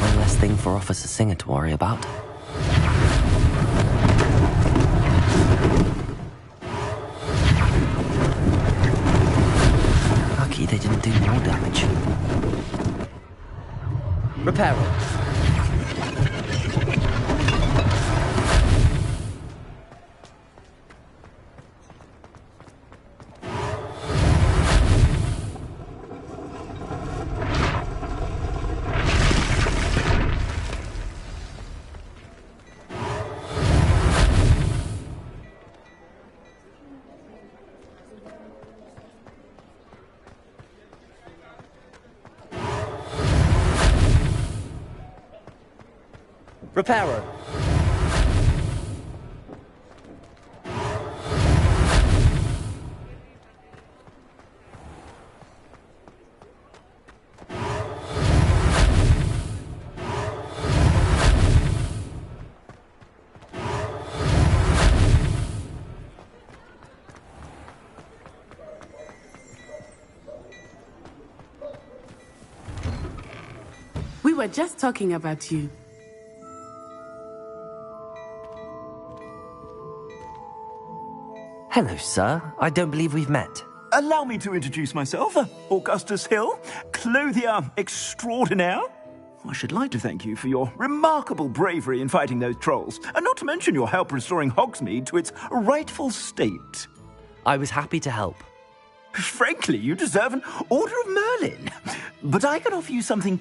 Speaker 3: One less thing for Officer Singer to worry about. Lucky they didn't do more damage.
Speaker 19: Repairer. Repairer.
Speaker 6: We were just talking about you.
Speaker 3: Hello, sir. I don't believe we've met.
Speaker 10: Allow me to introduce myself. Augustus Hill, clothier extraordinaire. I should like to thank you for your remarkable bravery in fighting those trolls, and not to mention your help restoring Hogsmeade to its rightful state.
Speaker 3: I was happy to help.
Speaker 10: Frankly, you deserve an Order of Merlin. But I can offer you something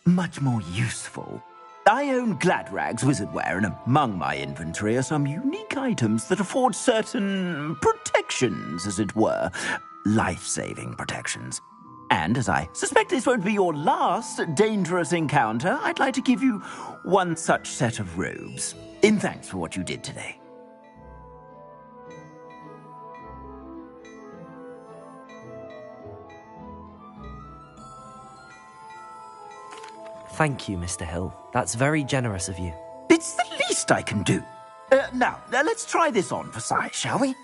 Speaker 10: much more useful. I own Gladrag's wizardware, and among my inventory are some unique items that afford certain protections, as it were. Life-saving protections. And as I suspect this won't be your last dangerous encounter, I'd like to give you one such set of robes, in thanks for what you did today.
Speaker 3: Thank you, Mr. Hill. That's very generous of you.
Speaker 10: It's the least I can do. Now, let's try this on for size, shall we?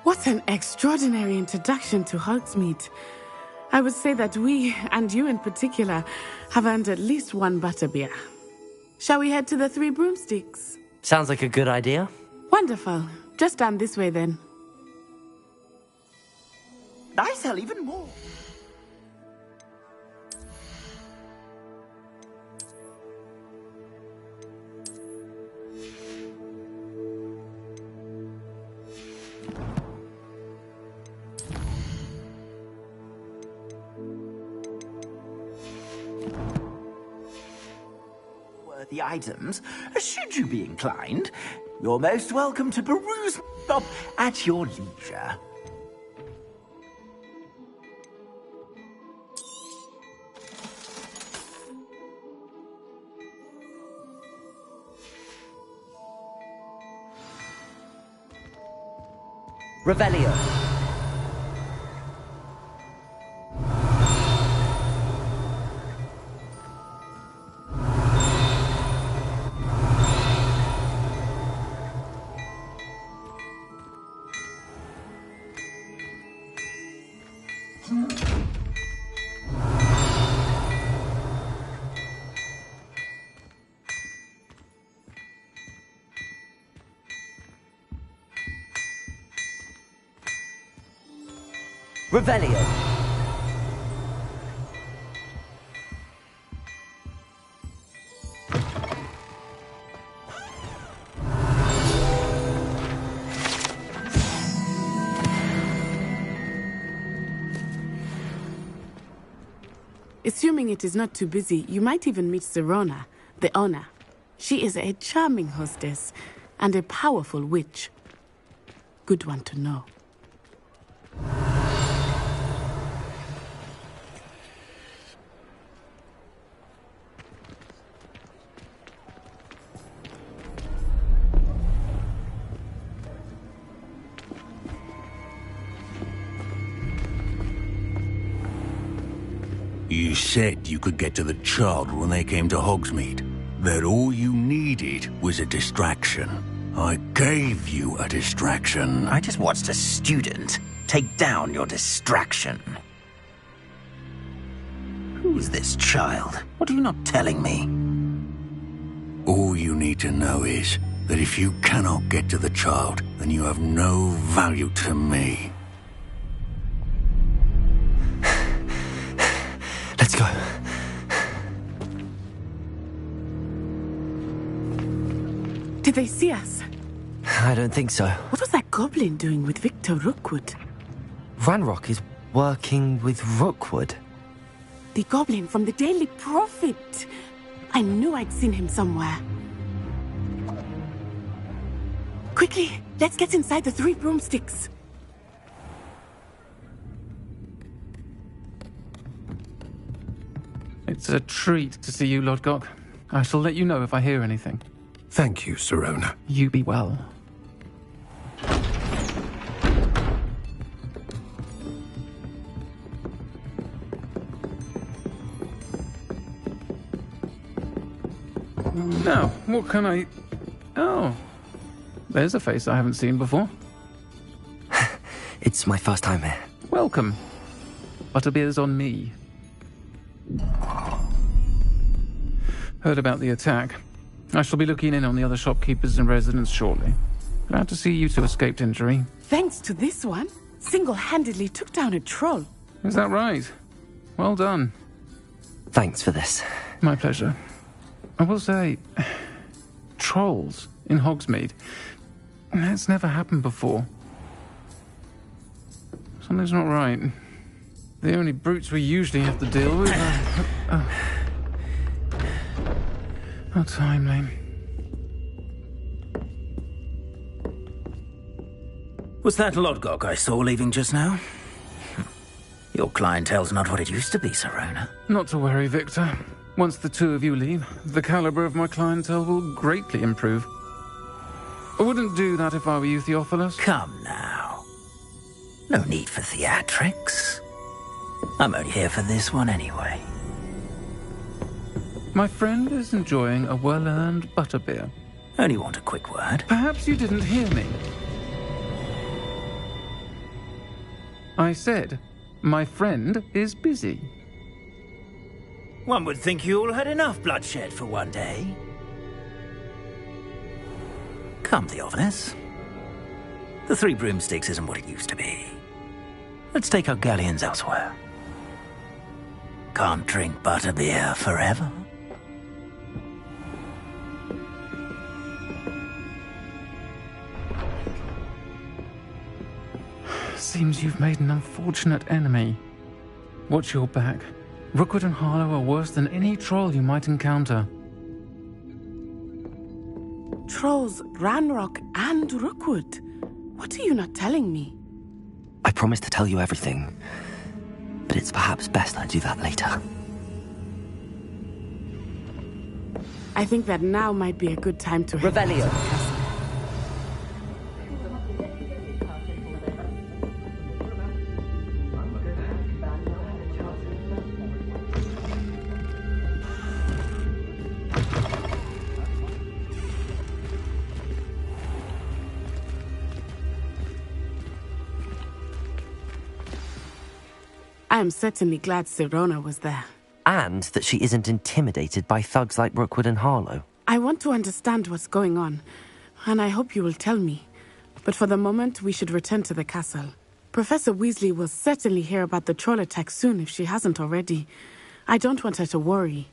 Speaker 6: What an extraordinary introduction to Hogsmeade. I would say that we, and you in particular, have earned at least one butterbeer. Shall we head to the Three Broomsticks?
Speaker 3: Sounds like a good idea.
Speaker 6: Wonderful. Just down this way then.
Speaker 10: I sell even more. worthy items, should you be inclined. You're most welcome to peruse my shop at your leisure.
Speaker 19: Revelio. Revelio.
Speaker 6: Assuming it is not too busy, you might even meet Serona, the owner. She is a charming hostess and a powerful witch. Good one to know.
Speaker 13: You said you could get to the child when they came to Hogsmeade. That all you needed was a distraction. I gave you a distraction.
Speaker 10: I just watched a student take down your distraction. Who's this child? What are you not telling me?
Speaker 13: All you need to know is that if you cannot get to the child, then you have no value to me.
Speaker 3: Let's go.
Speaker 6: Did they see us?
Speaker 3: I don't think so.
Speaker 6: What was that goblin doing with Victor Rookwood?
Speaker 3: Ranrock is working with Rookwood.
Speaker 6: The goblin from the Daily Prophet. I knew I'd seen him somewhere. Quickly, let's get inside the 3 broomsticks.
Speaker 20: It's a treat to see you, Lodgok. I shall let you know if I hear anything.
Speaker 12: Thank you, Serona.
Speaker 20: You be well. Now, what can I... Oh, there's a face I haven't seen before.
Speaker 3: It's my first time here.
Speaker 20: Welcome. Butterbeer's on me. Heard about the attack. I shall be looking in on the other shopkeepers and residents shortly. Glad to see you two escaped injury.
Speaker 6: Thanks to this one, single-handedly took down a troll.
Speaker 20: Is that right? Well done.
Speaker 3: Thanks for this.
Speaker 20: My pleasure. I will say, trolls in Hogsmeade. That's never happened before. Something's not right. The only brutes we usually have to deal with are... How timely.
Speaker 10: Was that Lodgok I saw leaving just now? Your clientele's not what it used to be, Serona.
Speaker 20: Not to worry, Victor. Once the two of you leave, the caliber of my clientele will greatly improve. I wouldn't do that if I were you, Theophilus.
Speaker 10: Come now. No need for theatrics. I'm only here for this one anyway.
Speaker 20: My friend is enjoying a well-earned butterbeer.
Speaker 10: Only want a quick word.
Speaker 20: Perhaps you didn't hear me. I said, my friend is busy.
Speaker 10: One would think you all had enough bloodshed for one day. Come, Theophilus. The 3 broomsticks isn't what it used to be. Let's take our galleons elsewhere. Can't drink butterbeer forever.
Speaker 20: Seems you've made an unfortunate enemy. Watch your back. Rookwood and Harlow are worse than any troll you might encounter.
Speaker 6: Trolls, Ranrock, and Rookwood. What are you not telling me?
Speaker 3: I promised to tell you everything, but it's perhaps best I do that later.
Speaker 6: I think that now might be a good time to
Speaker 19: Revelio.
Speaker 6: I am certainly glad Sirona was there.
Speaker 3: And that she isn't intimidated by thugs like Rookwood and Harlow.
Speaker 6: I want to understand what's going on, and I hope you will tell me. But for the moment, we should return to the castle. Professor Weasley will certainly hear about the troll attack soon if she hasn't already. I don't want her to worry.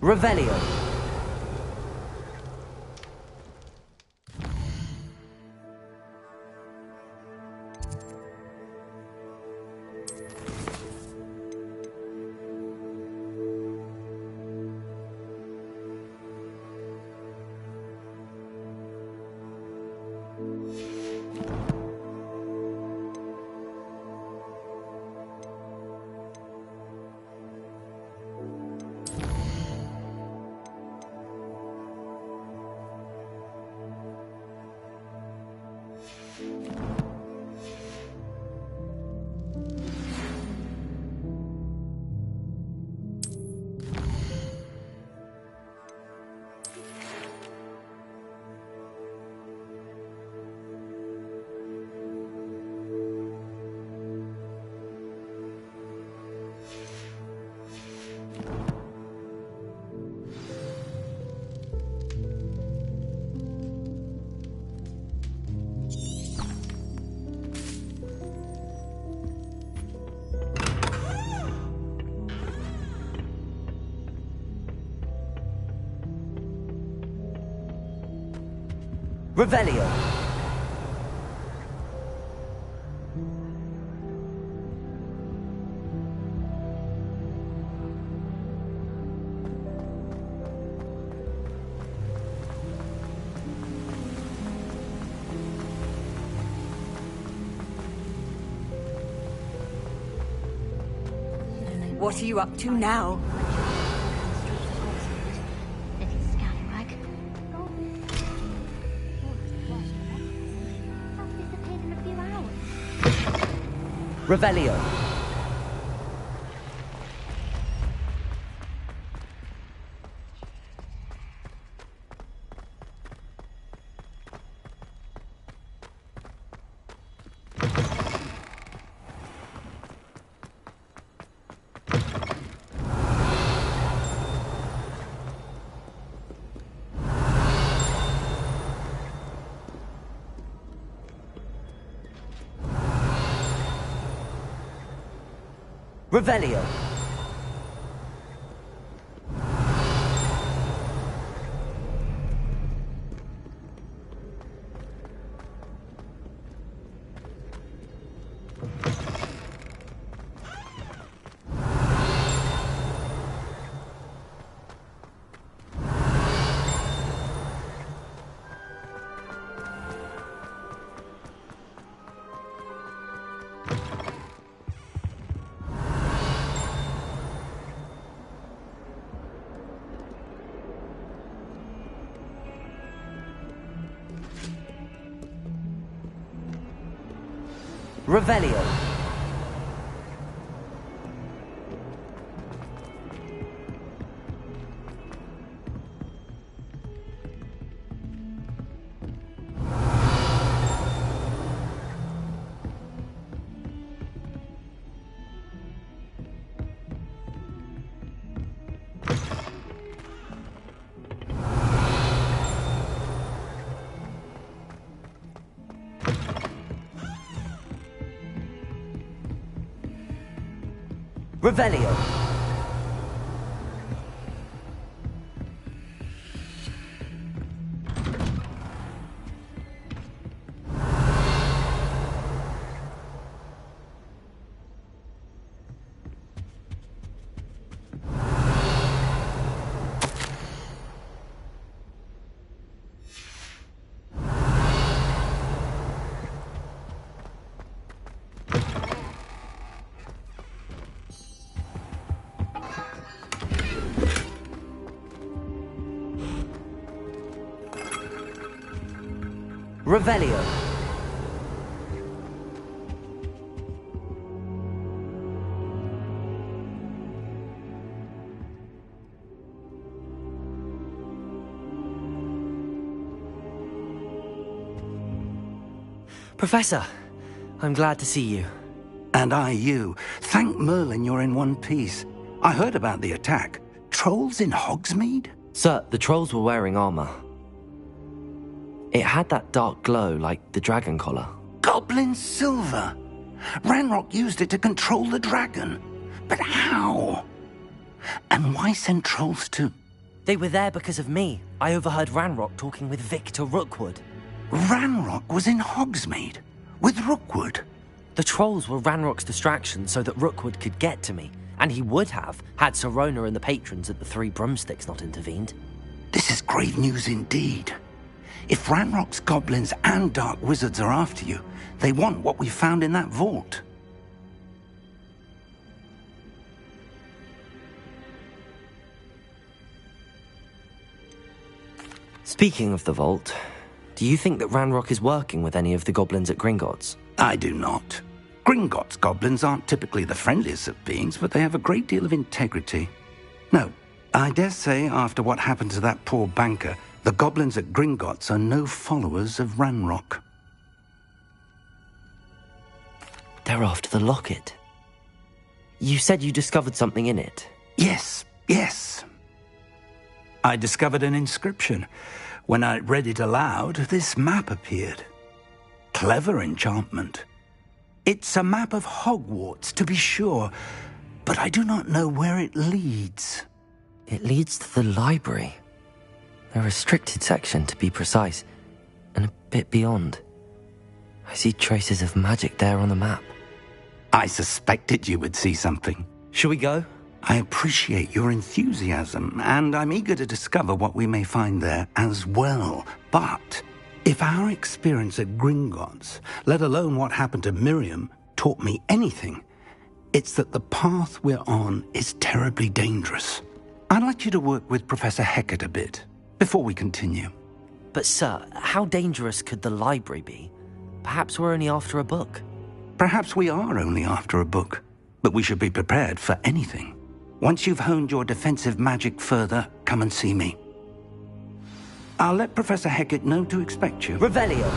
Speaker 19: Revelio. Revelio.
Speaker 18: What are you up to now?
Speaker 19: Revelio. Revelio. Revelio. Revelio. Revelio. Professor, I'm glad to see you.
Speaker 21: And I you. Thank Merlin you're in one piece. I heard about the attack. Trolls in Hogsmeade?
Speaker 3: Sir, the trolls were wearing armor. It had that dark glow like the dragon collar.
Speaker 21: Goblin silver. Ranrock used it to control the dragon. But how? And why send trolls to...
Speaker 3: They were there because of me. I overheard Ranrock talking with Victor Rookwood.
Speaker 21: Ranrock was in Hogsmeade? With Rookwood?
Speaker 3: The trolls were Ranrock's distraction so that Rookwood could get to me. And he would have, had Sirona and the patrons at the Three Broomsticks not intervened.
Speaker 21: This is grave news indeed. If Ranrock's goblins and dark wizards are after you, they want what we found in that vault.
Speaker 3: Speaking of the vault, do you think that Ranrock is working with any of the goblins at Gringotts?
Speaker 21: I do not. Gringotts goblins aren't typically the friendliest of beings, but they have a great deal of integrity. No, I dare say after what happened to that poor banker, the goblins at Gringotts are no followers of Ranrock.
Speaker 3: They're after the locket. You said you discovered something in it.
Speaker 21: Yes. I discovered an inscription. When I read it aloud, this map appeared. Clever enchantment. It's a map of Hogwarts, to be sure, but I do not know where it leads.
Speaker 3: It leads to the library. A restricted section, to be precise, and a bit beyond. I see traces of magic there on the map.
Speaker 21: I suspected you would see something.
Speaker 3: Shall we go?
Speaker 21: I appreciate your enthusiasm, and I'm eager to discover what we may find there as well. But if our experience at Gringotts, let alone what happened to Miriam, taught me anything, it's that the path we're on is terribly dangerous. I'd like you to work with Professor Hecat a bit before we continue.
Speaker 3: But sir, how dangerous could the library be? Perhaps we're only after a book.
Speaker 21: Perhaps we are only after a book, but we should be prepared for anything. Once you've honed your defensive magic further, come and see me. I'll let Professor Hecat know to expect you.
Speaker 19: Revelio.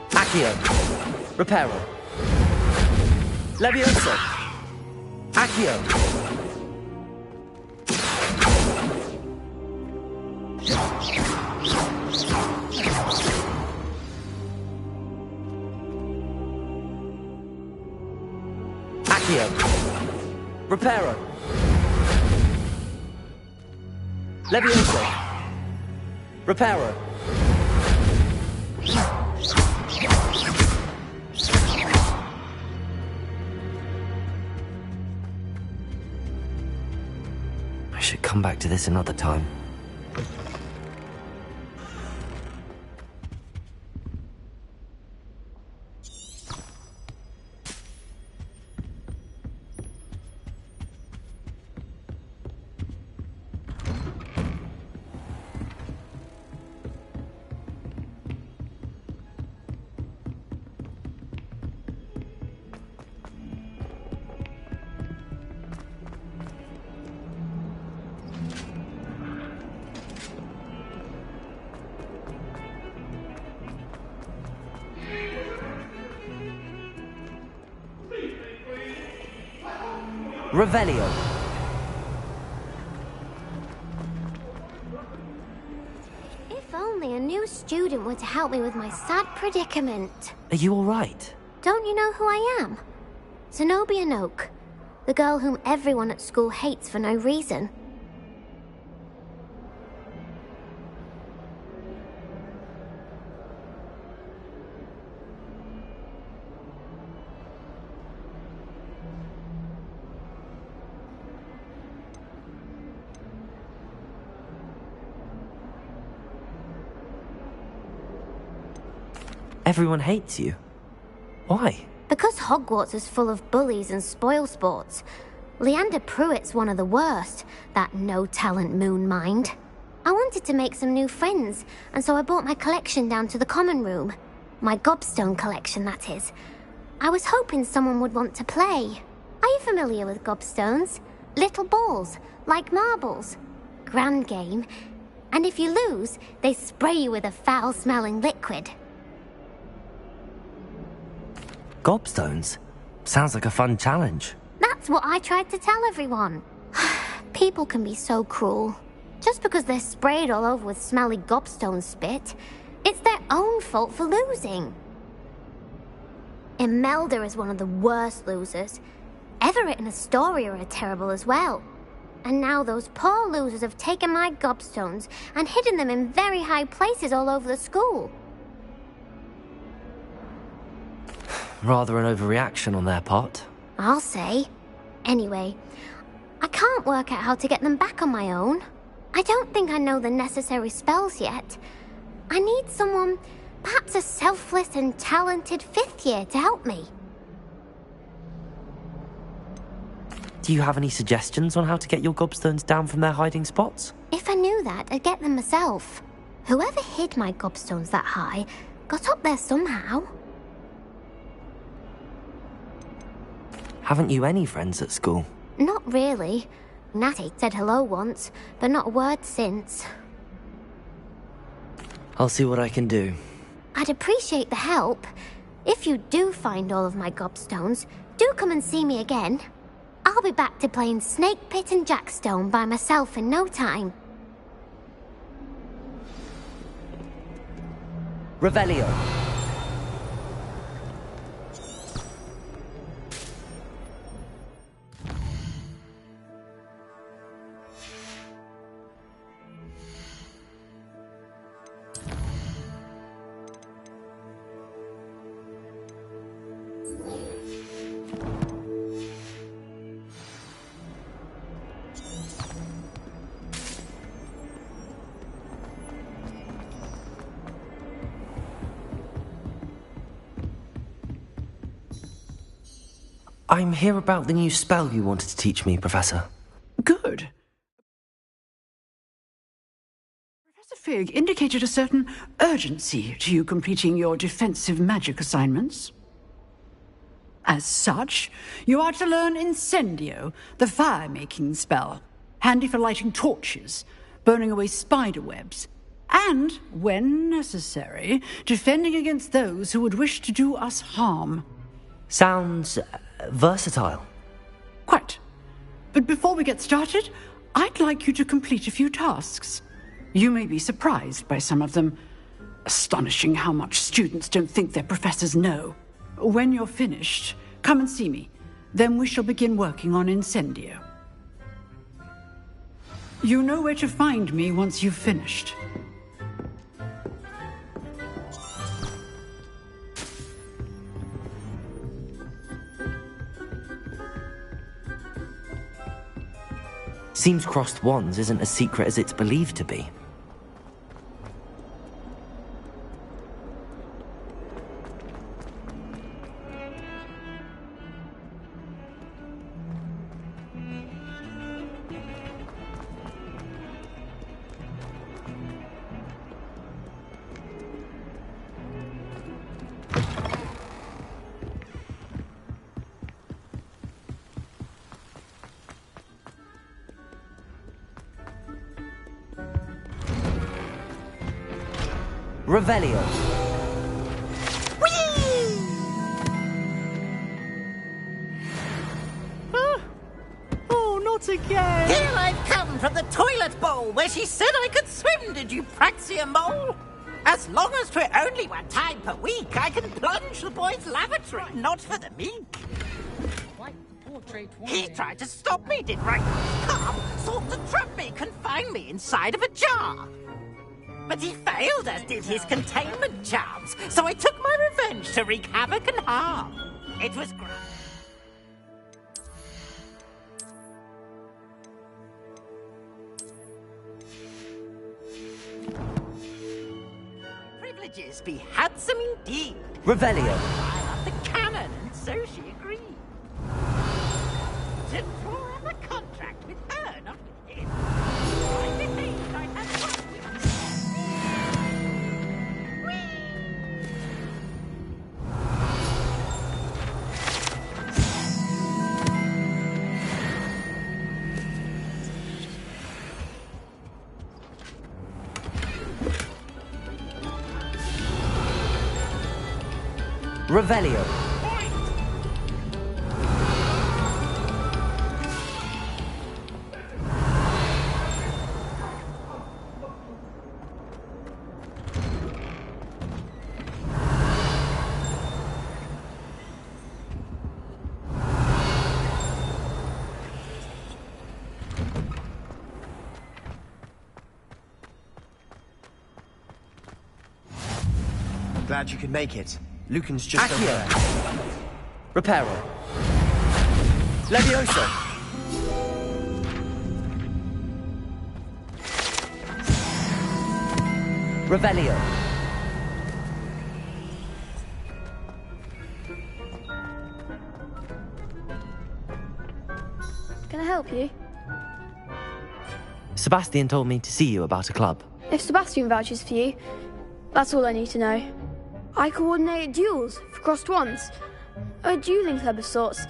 Speaker 19: Accio. Reparo. Levioso. Accio. Accio. Reparo. Levioso. Reparo.
Speaker 3: I should come back to this another time. Revelio.
Speaker 4: If only a new student were to help me with my sad predicament.
Speaker 3: Are you all right?
Speaker 4: Don't you know who I am? Zenobia Noak, the girl whom everyone at school hates for no reason.
Speaker 3: Everyone hates you. Why?
Speaker 4: Because Hogwarts is full of bullies and spoilsports. Leander Pruitt's one of the worst, that no-talent moon mind. I wanted to make some new friends, and so I brought my collection down to the common room. My gobstone collection, that is. I was hoping someone would want to play. Are you familiar with gobstones? Little balls, like marbles. Grand game. And if you lose, they spray you with a foul-smelling liquid.
Speaker 3: Gobstones? Sounds like a fun challenge.
Speaker 4: That's what I tried to tell everyone. People can be so cruel. Just because they're sprayed all over with smelly gobstone spit, it's their own fault for losing. Imelda is one of the worst losers. Everett and Astoria are terrible as well. And now those poor losers have taken my gobstones and hidden them in very high places all over the school.
Speaker 3: Rather an overreaction on their part.
Speaker 4: I'll say. Anyway, I can't work out how to get them back on my own. I don't think I know the necessary spells yet. I need someone, perhaps a selfless and talented fifth year to help me.
Speaker 3: Do you have any suggestions on how to get your gobstones down from their hiding spots?
Speaker 4: If I knew that, I'd get them myself. Whoever hid my gobstones that high got up there somehow.
Speaker 3: Haven't you any friends at school?
Speaker 4: Not really. Natty said hello once, but not a word since.
Speaker 3: I'll see what I can do.
Speaker 4: I'd appreciate the help. If you do find all of my gobstones, do come and see me again. I'll be back to playing Snake Pit and Jackstone by myself in no time.
Speaker 3: Revelio. I'm here about the new spell you wanted to teach me, Professor.
Speaker 2: Good. Professor Fig indicated a certain urgency to you completing your defensive magic assignments. As such, you are to learn Incendio, the fire-making spell, handy for lighting torches, burning away spider webs, and, when necessary, defending against those who would wish to do us harm.
Speaker 3: Sounds versatile.
Speaker 2: Quite. But before we get started, I'd like you to complete a few tasks. You may be surprised by some of them. Astonishing how much students don't think their professors know. When you're finished, come and see me. Then we shall begin working on Incendio. You know where to find me once you've finished.
Speaker 3: Seems crossed wands isn't as secret as it's believed to be. Revelio.
Speaker 5: not again!
Speaker 9: Here I've come from the toilet bowl where she said I could swim, did you praxia mole? As long as 'twere only one time per week, I can plunge the boy's lavatory, not for the meek. He tried to stop me, did right come, sought to trap me, confine me inside of a jar. But he failed, as did his containment charms, so I took my revenge to wreak havoc and harm. It was great. Privileges be handsome indeed.
Speaker 19: Revelio.
Speaker 9: I love the canon, and so she agreed. To draw up a contract with her, not with him. I behaved, I had fun with him.
Speaker 19: Revelio.
Speaker 8: Glad you could make it. Lucan's just over there.
Speaker 19: Reparo. Levioso. Revelio.
Speaker 22: Can I help you?
Speaker 3: Sebastian told me to see you about a club.
Speaker 22: If Sebastian vouches for you, that's all I need to know. I coordinate duels for crossed ones. A dueling club of sorts.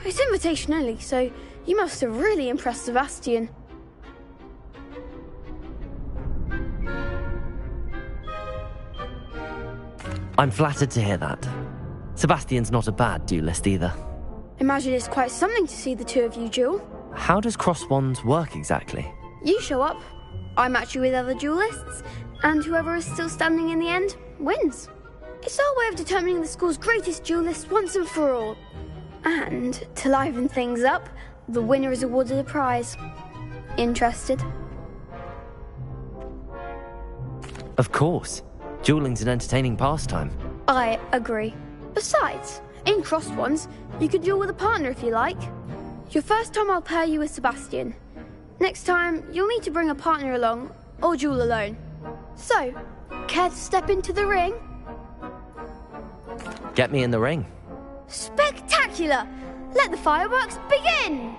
Speaker 22: It's invitation only, so you must have really impressed Sebastian.
Speaker 3: I'm flattered to hear that. Sebastian's not a bad duelist either.
Speaker 22: Imagine it's quite something to see the two of you duel.
Speaker 3: How does cross wands work exactly?
Speaker 22: You show up, I match you with other duelists, and whoever is still standing in the end wins. It's our way of determining the school's greatest duelist once and for all. And, to liven things up, the winner is awarded a prize. Interested?
Speaker 3: Of course. Dueling's an entertaining pastime.
Speaker 22: I agree. Besides, in crossed ones, you can duel with a partner if you like. Your first time I'll pair you with Sebastian. Next time, you'll need to bring a partner along, or duel alone. So, care to step into the ring?
Speaker 3: Get me in the ring.
Speaker 22: Spectacular! Let the fireworks begin!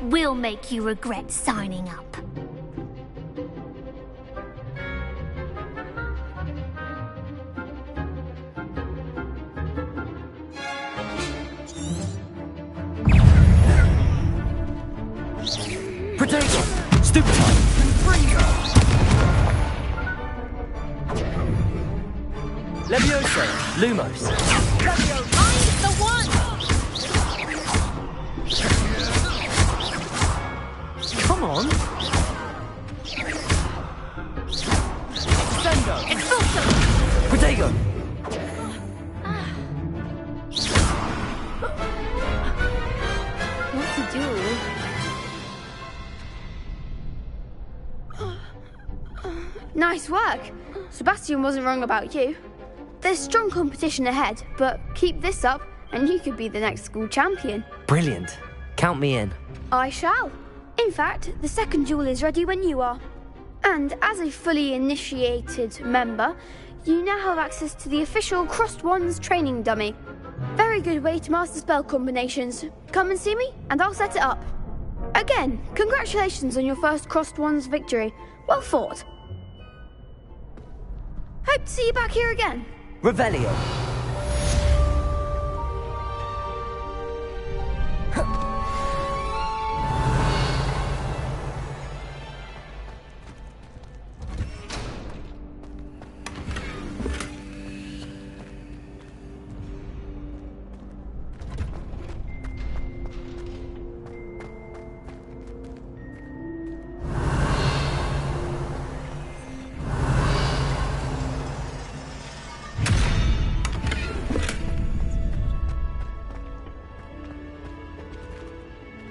Speaker 4: We'll make you regret signing up.
Speaker 19: Protego! Stupefy! Levioso! Lumos!
Speaker 9: Levio, mind the one!
Speaker 19: Come on!
Speaker 9: Sendo! Expulso!
Speaker 19: Protego!
Speaker 22: What to do? Nice work. Sebastian wasn't wrong about you. There's strong competition ahead, but keep this up and you could be the next school champion.
Speaker 3: Brilliant. Count me in.
Speaker 22: I shall. In fact, the second duel is ready when you are. And as a fully initiated member, you now have access to the official Crossed Wands training dummy. Very good way to master spell combinations. Come and see me and I'll set it up. Again, congratulations on your first Crossed Wands victory. Well fought. Hope to see you back here again.
Speaker 19: Revelio.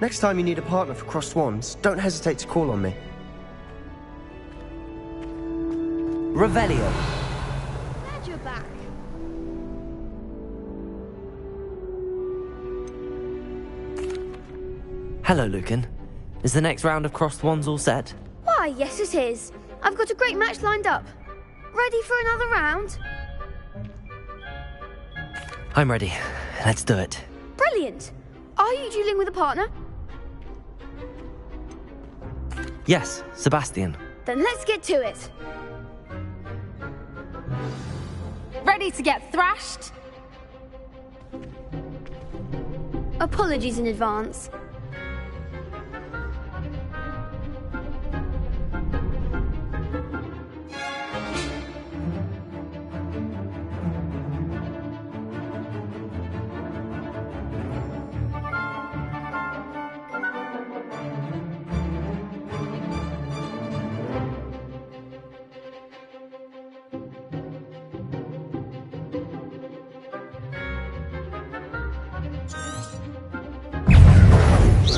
Speaker 1: Next time you need a partner for Crossed Wands, don't hesitate to call on me.
Speaker 19: Revelio.
Speaker 22: Glad you're back.
Speaker 3: Hello, Lucan. Is the next round of Crossed Wands all set?
Speaker 22: Why, yes it is. I've got a great match lined up. Ready for another round?
Speaker 3: I'm ready. Let's do it.
Speaker 22: Brilliant. Are you dueling with a partner?
Speaker 3: Yes, Sebastian.
Speaker 22: Then let's get to it.
Speaker 7: Ready to get thrashed?
Speaker 22: Apologies in advance.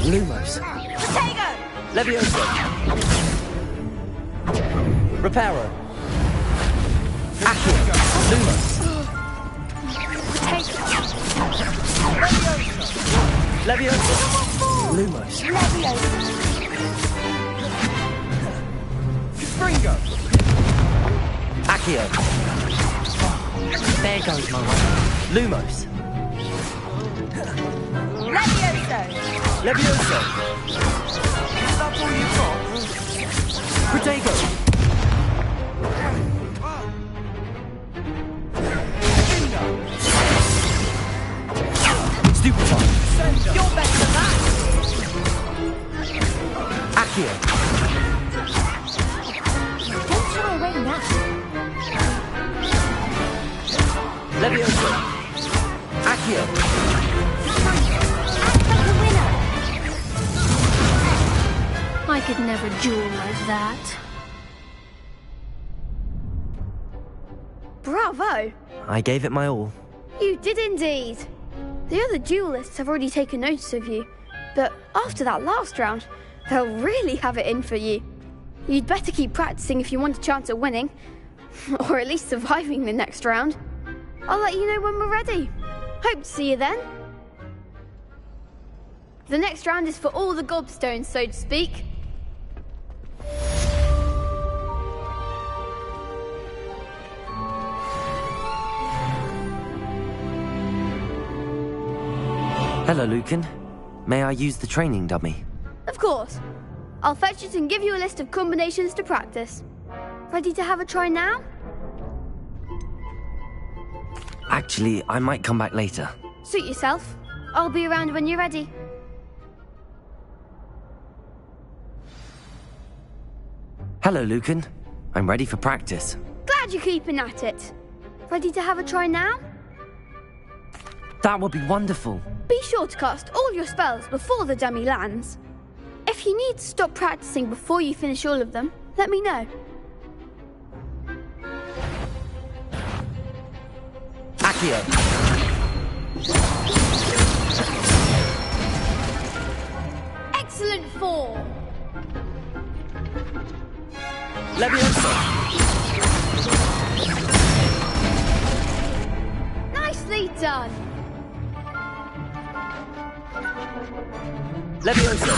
Speaker 19: Lumos.
Speaker 7: Protego!
Speaker 19: Levioso. Reparo. Accio. Lumos. Levioso. Lumos.
Speaker 7: Springo!
Speaker 19: Accio. There goes my way. Lumos.
Speaker 7: Levioso!
Speaker 19: Levioso.
Speaker 7: Is that all you've got?
Speaker 19: Protego. Stupefy.
Speaker 7: You're better than that!
Speaker 19: Accio.
Speaker 7: Don't throw away now.
Speaker 19: Levioso. Accio.
Speaker 4: I could never duel like that.
Speaker 22: Bravo!
Speaker 3: I gave it my all.
Speaker 22: You did indeed. The other duelists have already taken notice of you, but after that last round, they'll really have it in for you. You'd better keep practicing if you want a chance at winning, or at least surviving the next round. I'll let you know when we're ready. Hope to see you then. The next round is for all the gobstones, so to speak.
Speaker 3: Hello, Lucan. May I use the training dummy?
Speaker 22: Of course. I'll fetch it and give you a list of combinations to practice. Ready to have a try now?
Speaker 3: Actually, I might come back later.
Speaker 22: Suit yourself. I'll be around when you're ready.
Speaker 3: Hello, Lucan. I'm ready for practice.
Speaker 22: Glad you're keeping at it. Ready to have a try now?
Speaker 3: That would be wonderful.
Speaker 22: Be sure to cast all your spells before the dummy lands. If you need to stop practicing before you finish all of them, let me know.
Speaker 19: Accio.
Speaker 22: Excellent form.
Speaker 19: Levioso.
Speaker 22: Nicely done.
Speaker 19: Levioso.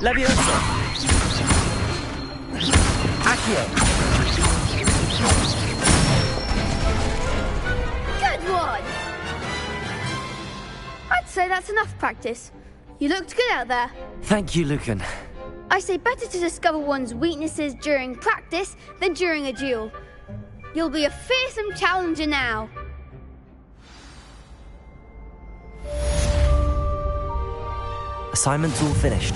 Speaker 19: Levioso. Accio.
Speaker 22: Good one. I'd say that's enough practice. You looked good out there.
Speaker 3: Thank you, Lucan.
Speaker 22: I say better to discover one's weaknesses during practice than during a duel. You'll be a fearsome challenger now.
Speaker 3: Assignment's all finished.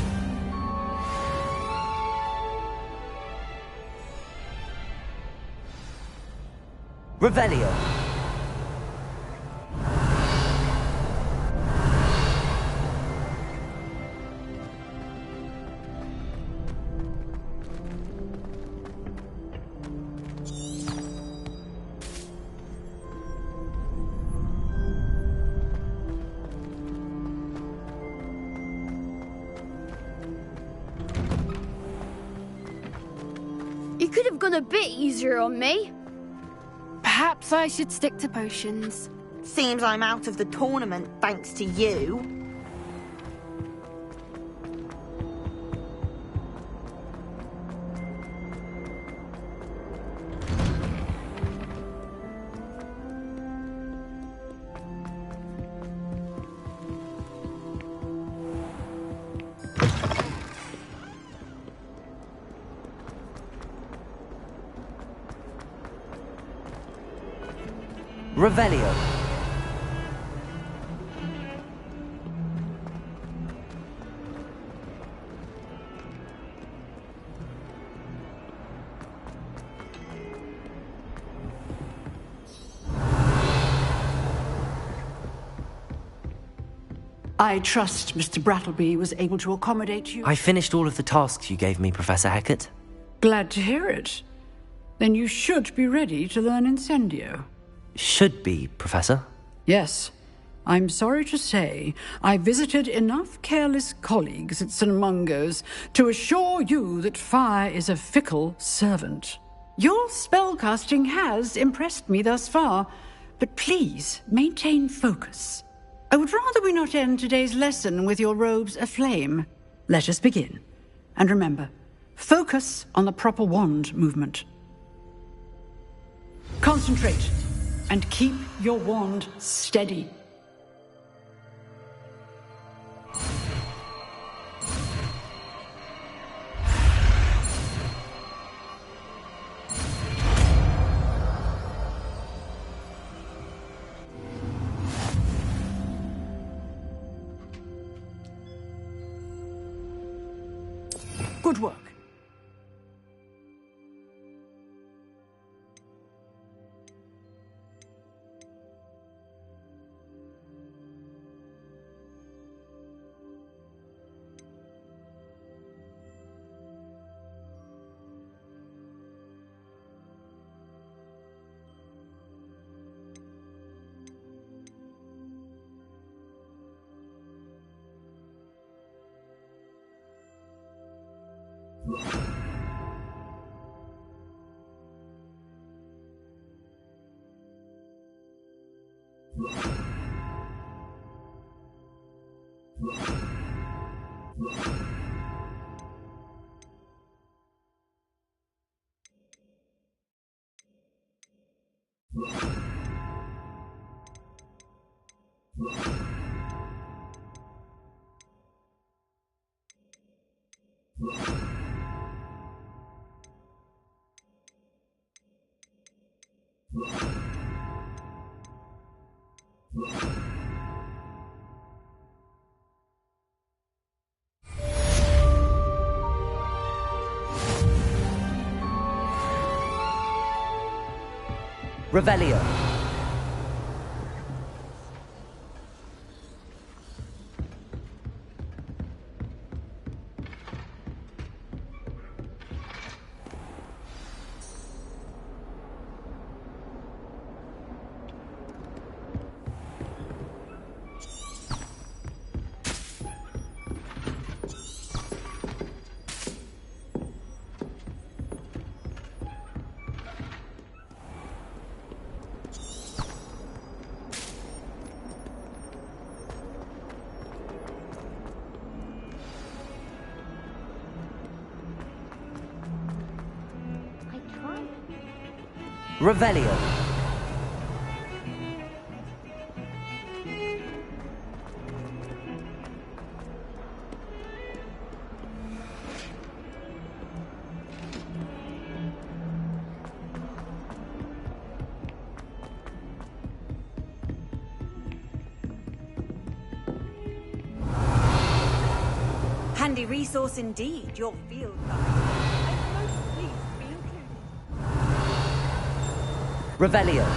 Speaker 19: Revelio.
Speaker 22: gone a bit easier on me.
Speaker 11: Perhaps I should stick to potions.
Speaker 14: Seems I'm out of the tournament thanks to you.
Speaker 3: Revelio.
Speaker 2: I trust Mr. Brattleby was able to accommodate you.
Speaker 3: I finished all of the tasks you gave me, Professor Hecat.
Speaker 2: Glad to hear it. Then you should be ready to learn Incendio.
Speaker 3: Should be, Professor.
Speaker 2: Yes. I'm sorry to say, I visited enough careless colleagues at St. Mungo's to assure you that fire is a fickle servant. Your spellcasting has impressed me thus far, but please maintain focus. I would rather we not end today's lesson with your robes aflame. Let us begin. And remember, focus on the proper wand movement. Concentrate, and keep your wand steady. Good work.
Speaker 3: Revelio. Revelio.
Speaker 18: Handy resource indeed, your field guide. I'm most pleased to be included.
Speaker 3: Revelio.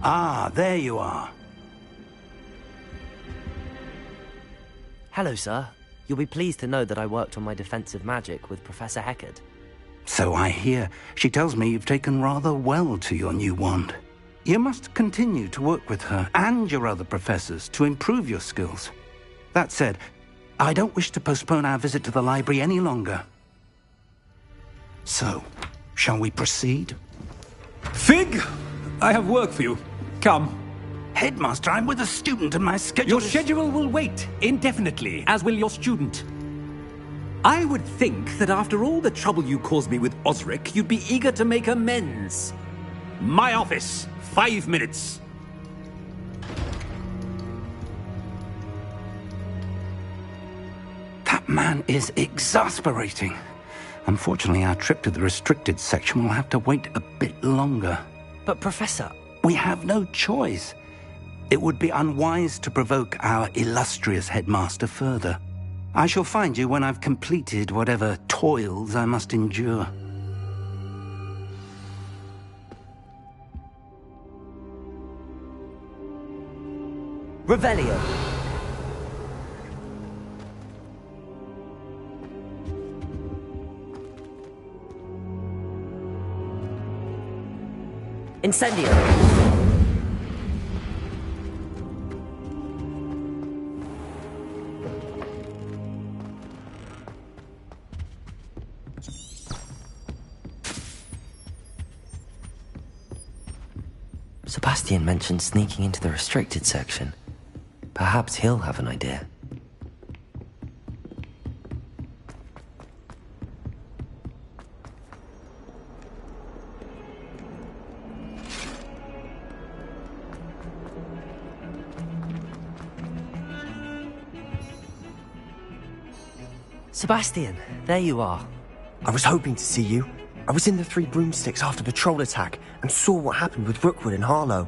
Speaker 21: Ah, there you are.
Speaker 3: Hello, sir. You'll be pleased to know that I worked on my defensive magic with Professor Heckard.
Speaker 21: So I hear. She tells me you've taken rather well to your new wand. You must continue to work with her and your other professors to improve your skills. That said, I don't wish to postpone our visit to the library any longer. So, shall we proceed?
Speaker 15: Fig! I have work for you. Come.
Speaker 21: Headmaster, I'm with a student and my schedule
Speaker 15: Your schedule will wait indefinitely, as will your student. I would think that after all the trouble you caused me with Osric, you'd be eager to make amends. My office, 5 minutes.
Speaker 21: That man is exasperating. Unfortunately, our trip to the restricted section will have to wait a bit longer.
Speaker 3: But, Professor...
Speaker 21: We have no choice. It would be unwise to provoke our illustrious headmaster further. I shall find you when I've completed whatever toils I must endure.
Speaker 3: Revelio. Incendio. Sebastian mentioned sneaking into the restricted section. Perhaps he'll have an idea. Sebastian, there you are.
Speaker 1: I was hoping to see you. I was in the Three Broomsticks after the troll attack and saw what happened with Rookwood and Harlow.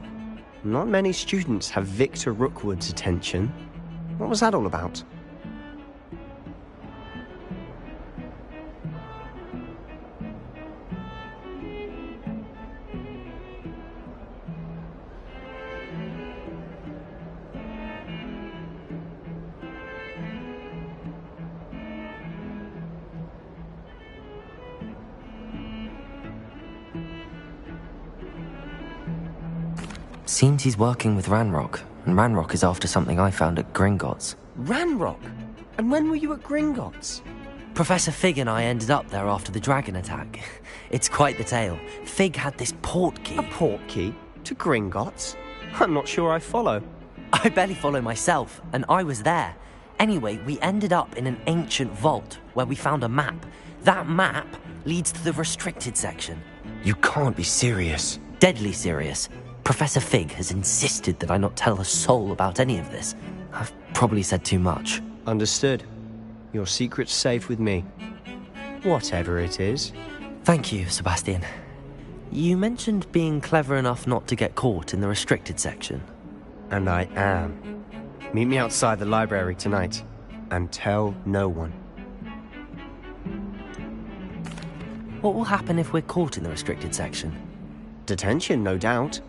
Speaker 1: Not many students have Victor Rookwood's attention. What was that all about?
Speaker 3: Seems he's working with Ranrock, and Ranrock is after something I found at Gringotts.
Speaker 1: Ranrock? And when were you at Gringotts?
Speaker 3: Professor Fig and I ended up there after the dragon attack. It's quite the tale. Fig had this port key.
Speaker 1: A port key? To Gringotts? I'm not sure I follow.
Speaker 3: I barely follow myself, and I was there. Anyway, we ended up in an ancient vault where we found a map. That map leads to the restricted section.
Speaker 1: You can't be serious.
Speaker 3: Deadly serious. Professor Fig has insisted that I not tell a soul about any of this. I've probably said too much.
Speaker 1: Understood. Your secret's safe with me. Whatever it is.
Speaker 3: Thank you, Sebastian. You mentioned being clever enough not to get caught in the restricted section.
Speaker 1: And I am. Meet me outside the library tonight. And tell no one.
Speaker 3: What will happen if we're caught in the restricted section?
Speaker 1: Detention, no doubt.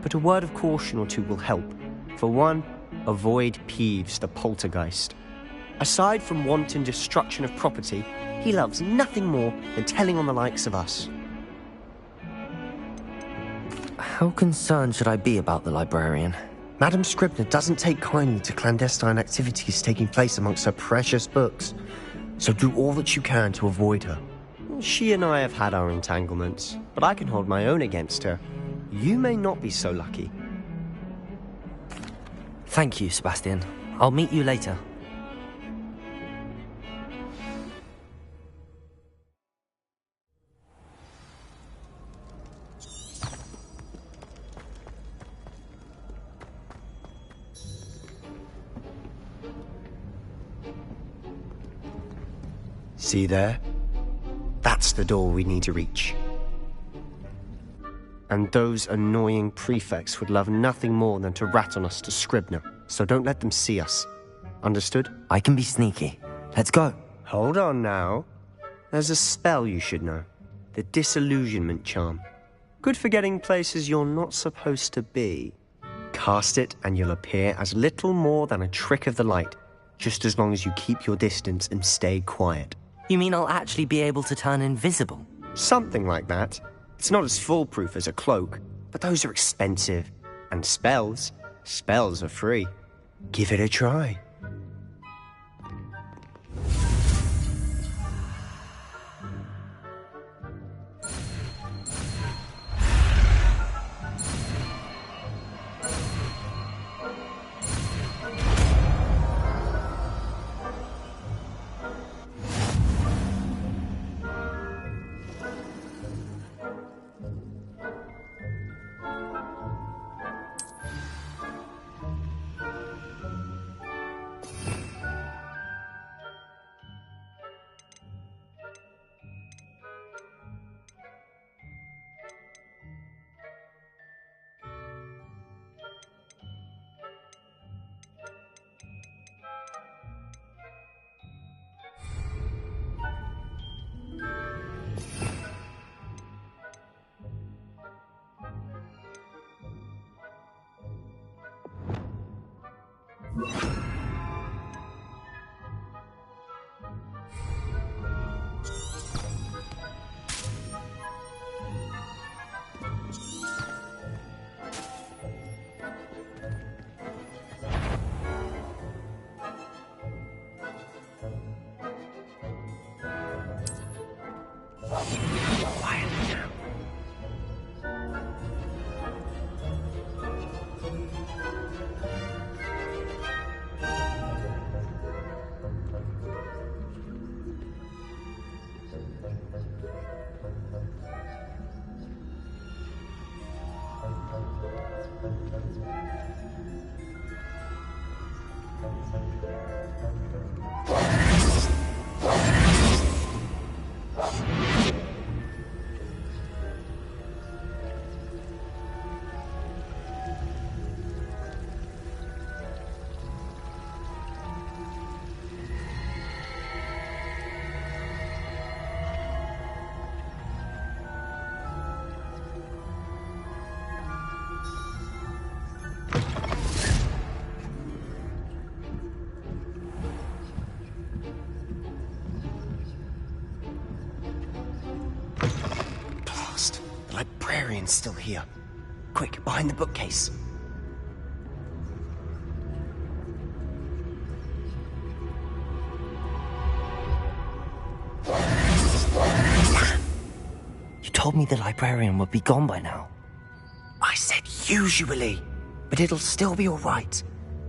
Speaker 1: But a word of caution or two will help. For one, avoid Peeves, the poltergeist. Aside from wanton destruction of property, he loves nothing more than telling on the likes of us.
Speaker 3: How concerned should I be about the librarian?
Speaker 1: Madame Scribner doesn't take kindly to clandestine activities taking place amongst her precious books, so do all that you can to avoid her. She and I have had our entanglements, but I can hold my own against her. You may not be so lucky.
Speaker 3: Thank you, Sebastian. I'll meet you later.
Speaker 1: See there? That's the door we need to reach. And those annoying prefects would love nothing more than to rat on us to Scribner, so don't let them see us. Understood?
Speaker 3: I can be sneaky. Let's go.
Speaker 1: Hold on now. There's a spell you should know. The Disillusionment Charm. Good for getting places you're not supposed to be. Cast it and you'll appear as little more than a trick of the light. just as long as you keep your distance and stay quiet.
Speaker 3: You mean I'll actually be able to turn invisible?
Speaker 1: Something like that. It's not as foolproof as a cloak, but those are expensive. And spells are free. Give it a try. Librarian's still here. Quick, behind the bookcase.
Speaker 3: You told me the librarian would be gone by now.
Speaker 1: I said usually, but it'll still be all right.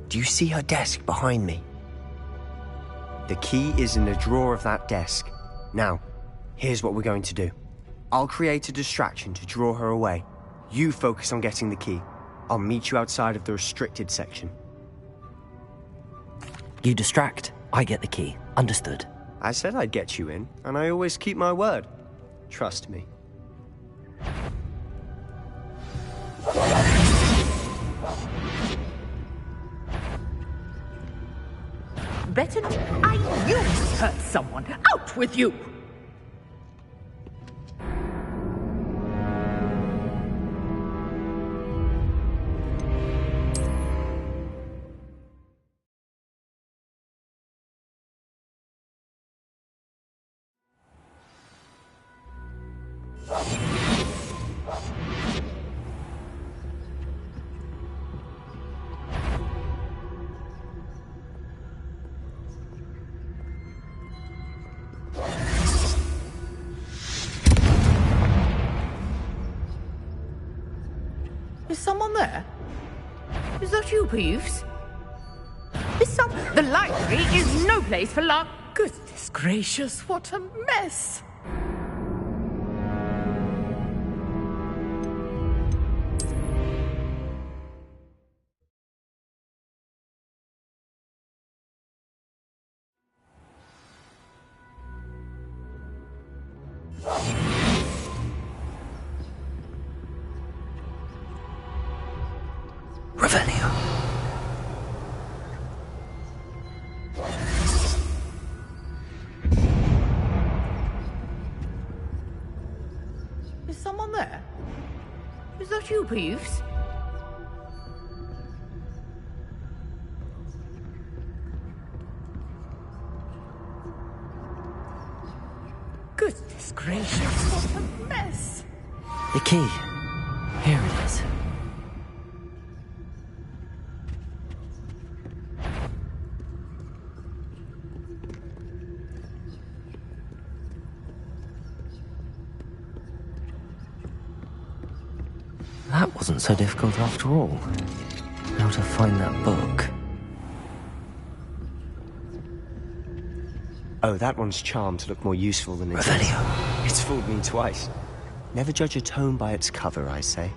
Speaker 1: Do you see her desk behind me? The key is in the drawer of that desk. Now, here's what we're going to do. I'll create a distraction to draw her away. You focus on getting the key. I'll meet you outside of the restricted section.
Speaker 3: You distract, I get the key. Understood.
Speaker 1: I said I'd get you in, and I always keep my word. Trust me.
Speaker 9: Better I knew you hurt someone. Out with you! Is someone there? Is that you, Peeves? The library is no place for luck. Goodness gracious, what a mess!
Speaker 3: Revelio.
Speaker 9: Is someone there? Is that you, Peeves?
Speaker 6: gracious, what a mess!
Speaker 3: The key. Here it is. That wasn't so difficult after all. How to find that book.
Speaker 1: Oh, that one's charmed to look more useful than it is.
Speaker 3: Revelio.
Speaker 1: It's fooled me twice. Never judge a tome by its cover, I say.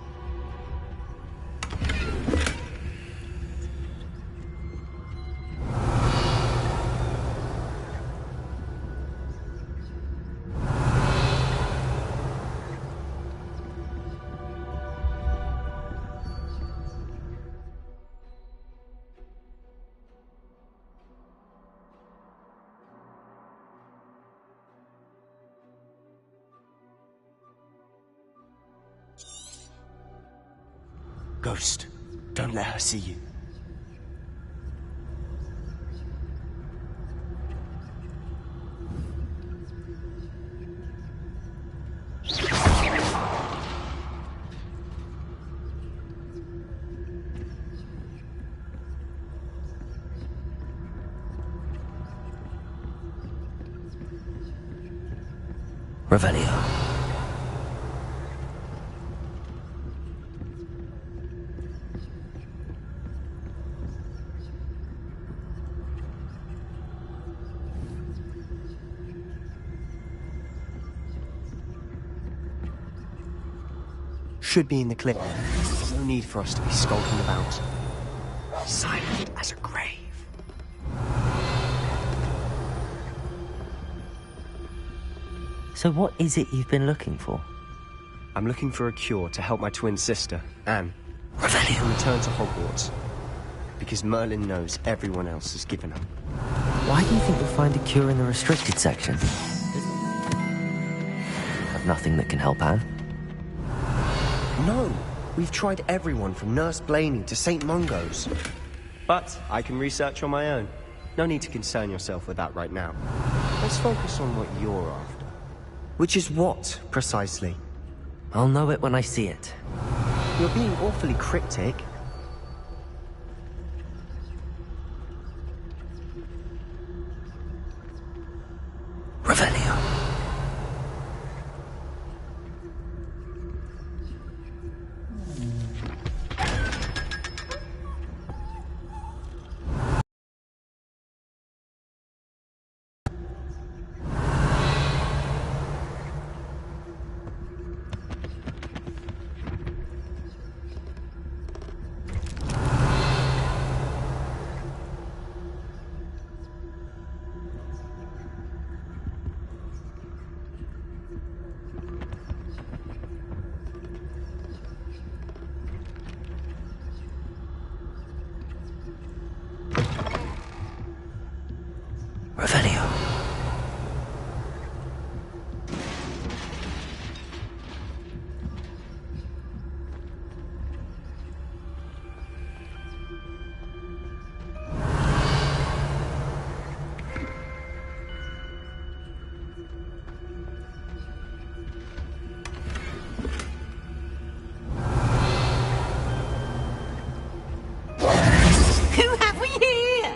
Speaker 1: Ghost, don't let her see you.
Speaker 3: Revelio.
Speaker 1: Should be in the clip. No need for us to be skulking about. Silent as a grave.
Speaker 3: So what is it you've been looking for?
Speaker 1: I'm looking for a cure to help my twin sister, Anne,
Speaker 3: Revelio.
Speaker 1: return to Hogwarts. Because Merlin knows everyone else has given up.
Speaker 3: Why do you think you'll find a cure in the restricted section? Have nothing that can help Anne?
Speaker 1: No! We've tried everyone from Nurse Blaney to St. Mungo's. But I can research on my own. No need to concern yourself with that right now. Let's focus on what you're after. Which is what, precisely?
Speaker 3: I'll know it when I see it.
Speaker 1: You're being awfully cryptic.
Speaker 3: Revelio. Revelio.
Speaker 9: Who have we here?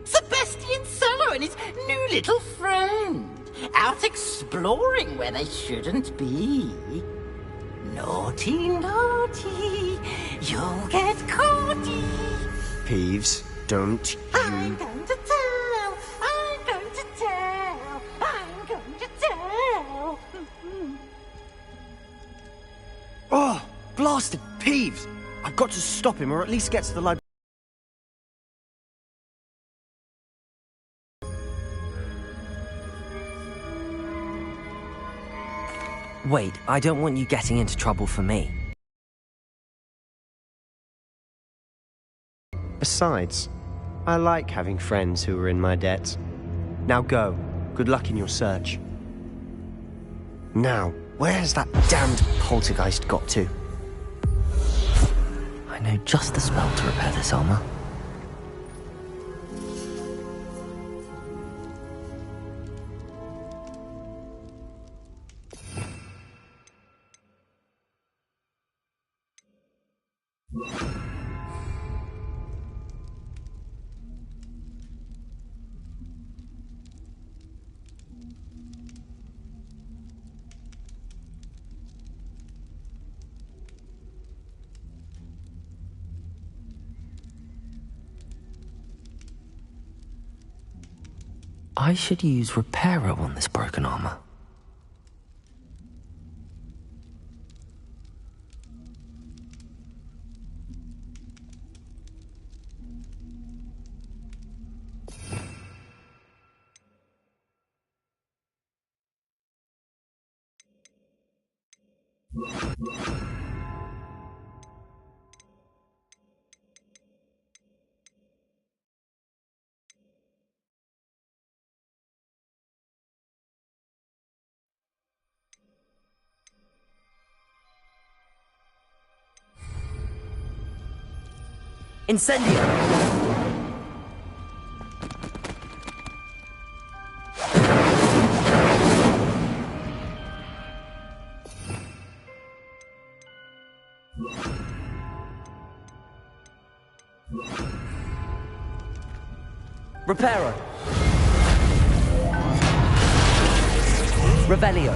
Speaker 9: Sebastian Solo and his new little friend. Out exploring where they shouldn't be. Naughty, naughty. You'll get caughty.
Speaker 1: Peeves, don't
Speaker 9: I'm going to tell. I'm going to tell. I'm going to tell.
Speaker 1: Oh, blasted Peeves! I've got to stop him, or at least get to the library.
Speaker 3: Wait, I don't want you getting into trouble for me.
Speaker 1: Besides, I like having friends who are in my debt. Now go. Good luck in your search. Now, where has that damned poltergeist got to?
Speaker 3: I know just the spell to repair this armor. I should use Reparo on this broken armor.
Speaker 16: Incendio! Reparo. Revelio.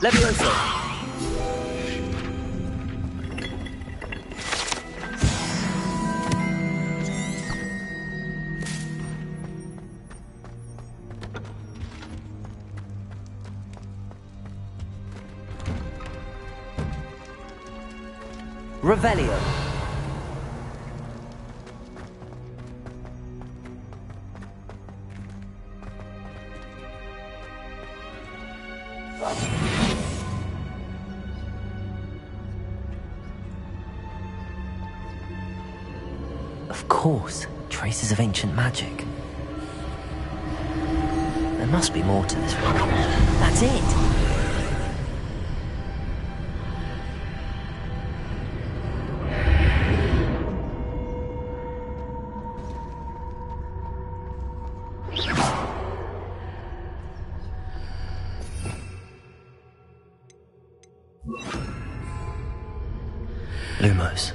Speaker 16: Levioso. Revelio.
Speaker 3: Of course, traces of ancient magic. There must be more to this one.
Speaker 16: That's it.
Speaker 3: Lumos.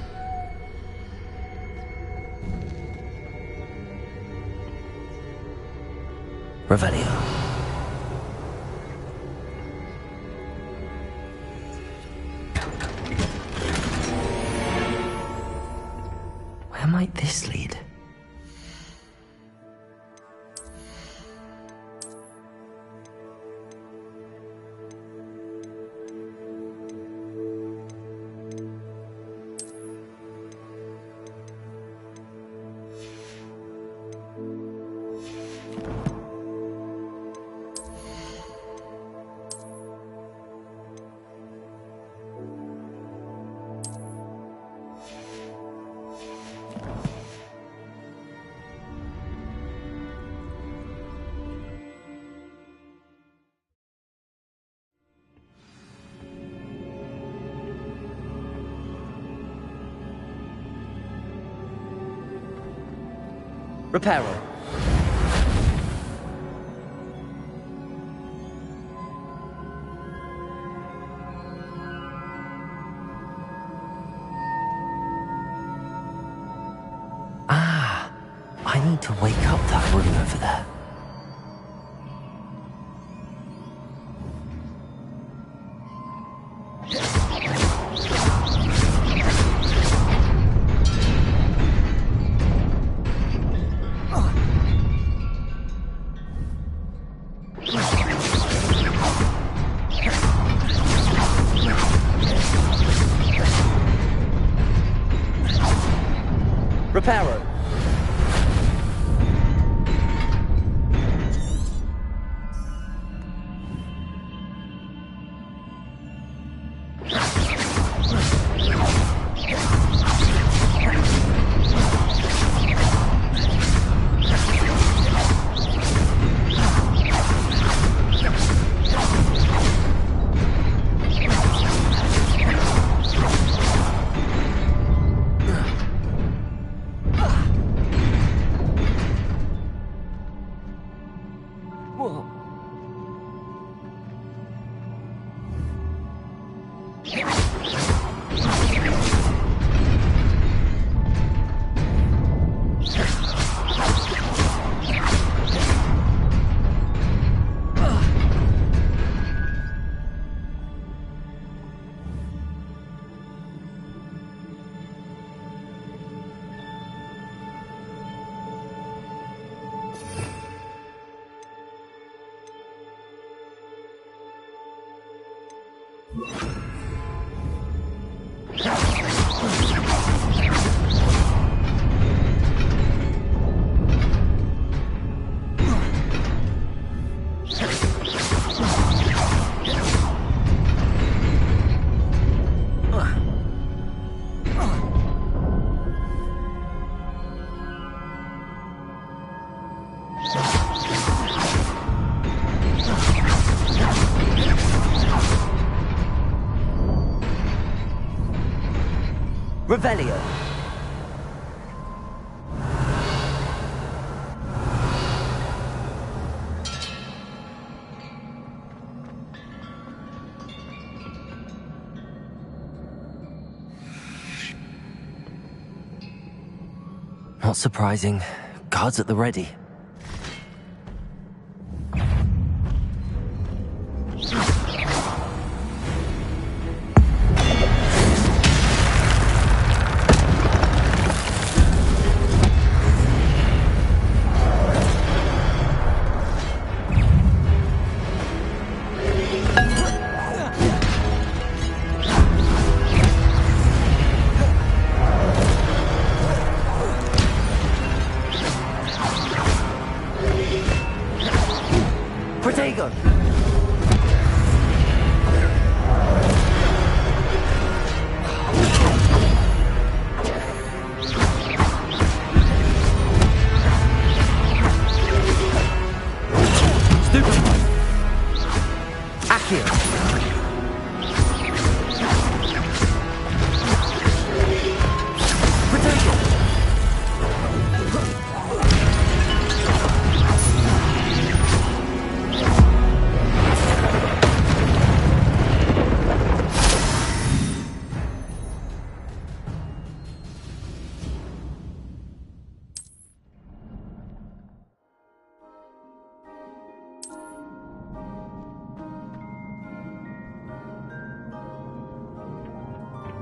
Speaker 3: Revelio. Where might this lead?
Speaker 16: Reparo.
Speaker 3: I need to wake up that room over there.
Speaker 16: Reparo. Revelio.
Speaker 3: Not surprising. Guards at the ready.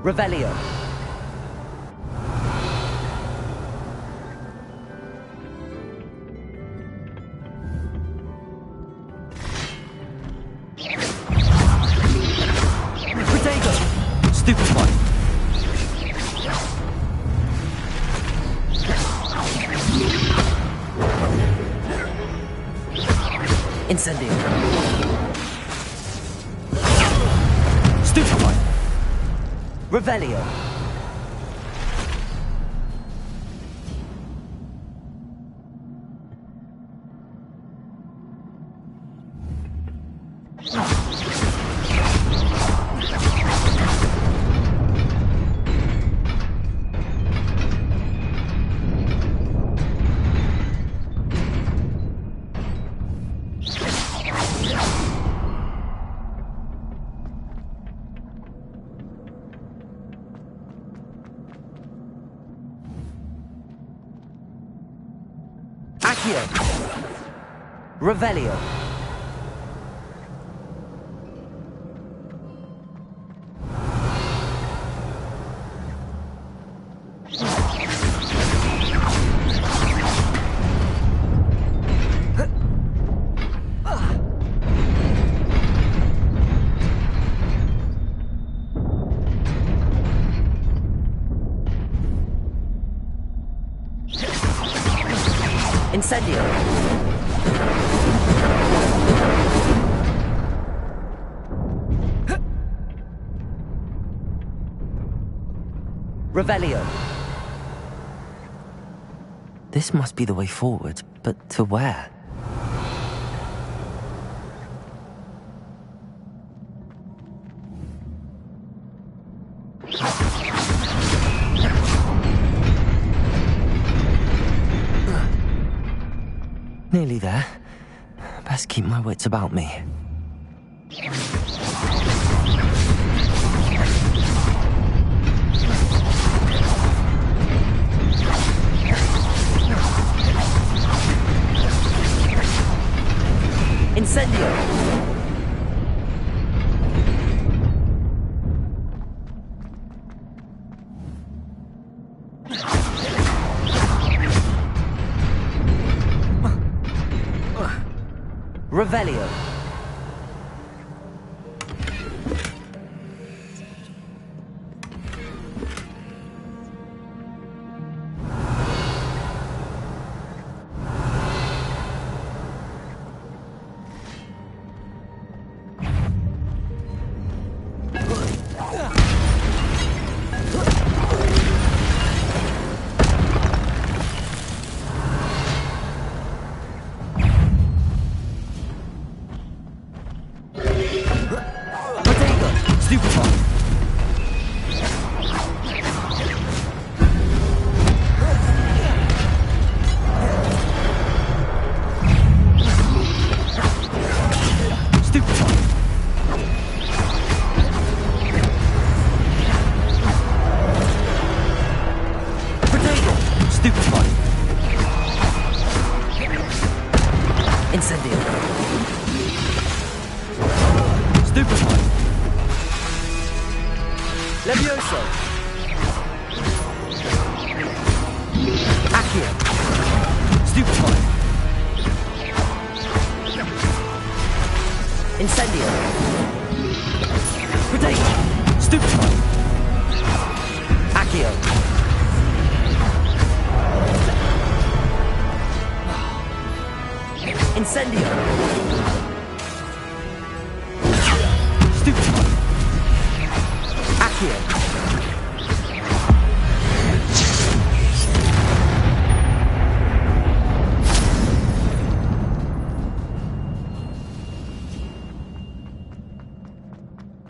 Speaker 16: Revelio.
Speaker 3: Stupefy.
Speaker 16: Incendio.
Speaker 3: Stupefy.
Speaker 16: Revelio. Revelio. Incendio. Revelio.
Speaker 3: This must be the way forward, but to where? Nearly there. Best keep my wits about me.
Speaker 16: Incendio. Revelio.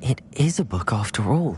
Speaker 3: It is a book after all.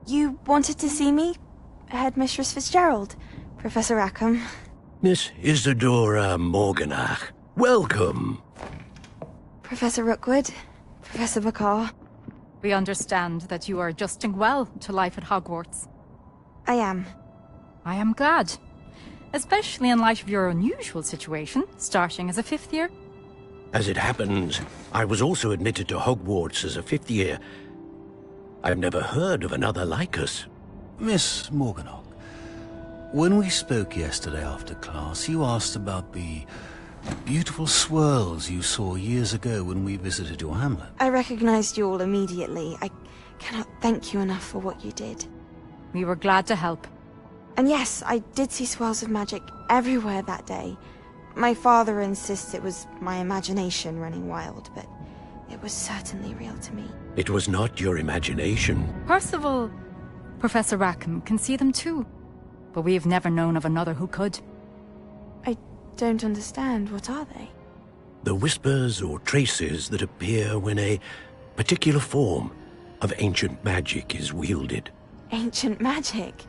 Speaker 13: You wanted to see me? Headmistress Fitzgerald, Professor Rackham.
Speaker 17: Miss Isadora Morganach, welcome.
Speaker 13: Professor Rookwood, Professor McCaw.
Speaker 23: We understand that you are adjusting well to life at Hogwarts.
Speaker 13: I am.
Speaker 23: I am glad. Especially in light of your unusual situation, starting as a 5th year.
Speaker 17: As it happens, I was also admitted to Hogwarts as a 5th year. I've never heard of another like us.
Speaker 24: Miss Morganach, when we spoke yesterday after class, you asked about the beautiful swirls you saw years ago when we visited your hamlet.
Speaker 13: I recognized you all immediately. I cannot thank you enough for what you did.
Speaker 23: We were glad to help.
Speaker 13: And yes, I did see swirls of magic everywhere that day. My father insists it was my imagination running wild, but it was certainly real to me.
Speaker 17: It was not your imagination.
Speaker 23: Percival, Professor Rackham can see them too. But we have never known of another who could.
Speaker 13: I don't understand. What are they?
Speaker 17: The whispers or traces that appear when a particular form of ancient magic is wielded.
Speaker 13: Ancient magic?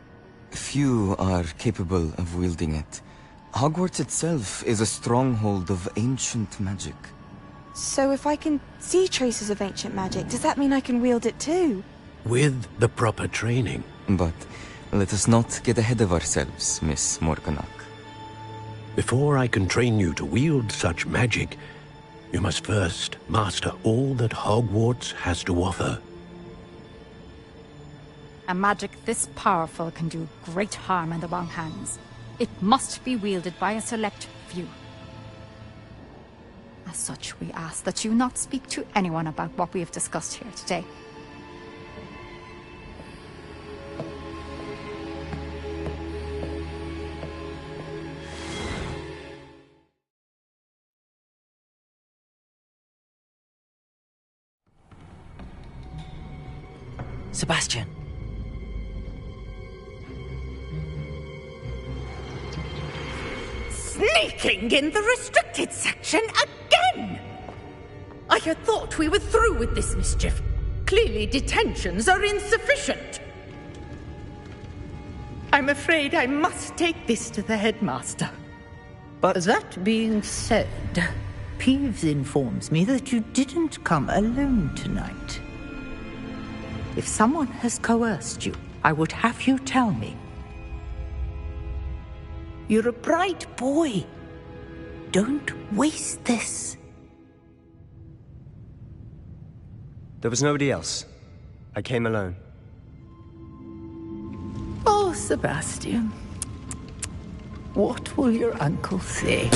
Speaker 3: Few are capable of wielding it. Hogwarts itself is a stronghold of ancient magic.
Speaker 13: So if I can see traces of ancient magic, does that mean I can wield it too?
Speaker 17: With the proper training.
Speaker 5: But let us not get ahead of ourselves, Miss Morganach.
Speaker 17: Before I can train you to wield such magic, you must first master all that Hogwarts has to offer.
Speaker 23: A magic this powerful can do great harm in the wrong hands. It must be wielded by a select few. As such, we ask that you not speak to anyone about what we have discussed here today.
Speaker 3: Sebastian.
Speaker 9: Sneaking in the restricted section again! I had thought we were through with this mischief. Clearly detentions are insufficient. I'm afraid I must take this to the headmaster.
Speaker 10: But that being said, Peeves informs me that you didn't come alone tonight. If someone has coerced you, I would have you tell me. You're a bright boy. Don't waste this.
Speaker 1: There was nobody else. I came alone.
Speaker 10: Oh, Sebastian. What will your uncle say?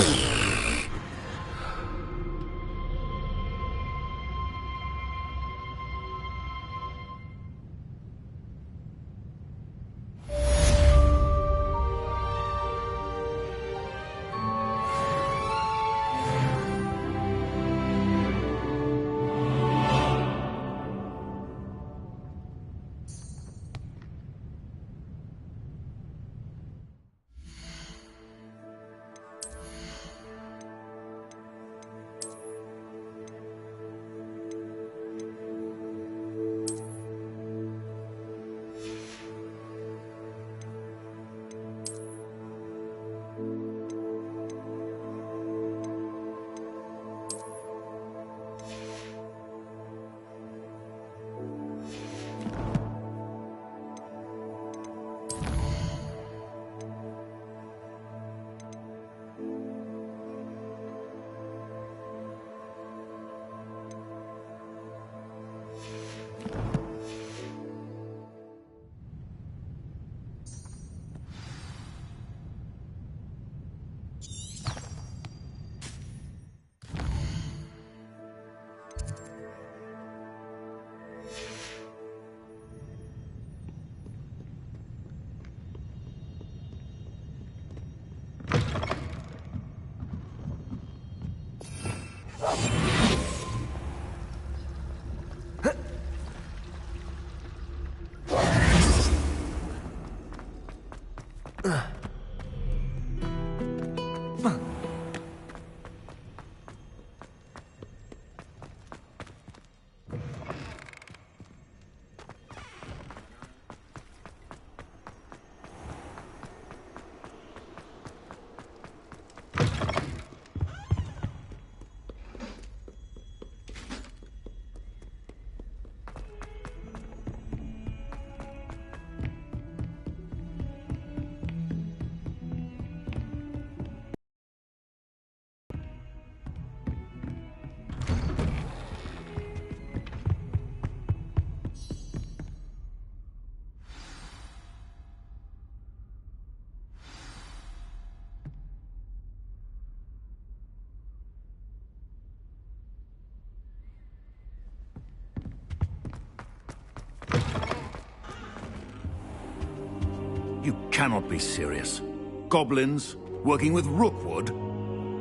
Speaker 24: You cannot be serious. Goblins working with Rookwood?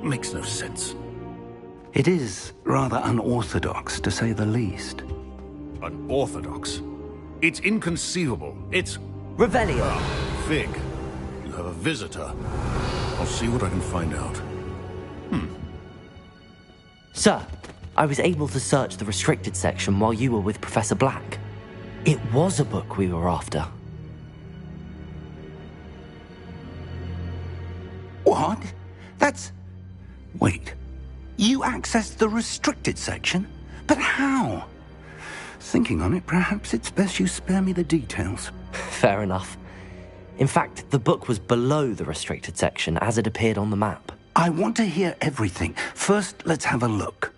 Speaker 24: Makes no sense.
Speaker 21: It is rather unorthodox, to say the least.
Speaker 24: Unorthodox? It's inconceivable. It's...
Speaker 16: Revelio.
Speaker 24: Fig, you have a visitor. I'll see what I can find out.
Speaker 3: Sir, I was able to search the restricted section while you were with Professor Black. It was a book we were after.
Speaker 21: What? That's... Wait. You accessed the restricted section? But how? Thinking on it, perhaps it's best you spare me the details.
Speaker 3: Fair enough. In fact, the book was below the restricted section as it appeared on the map.
Speaker 21: I want to hear everything. First, let's have a look.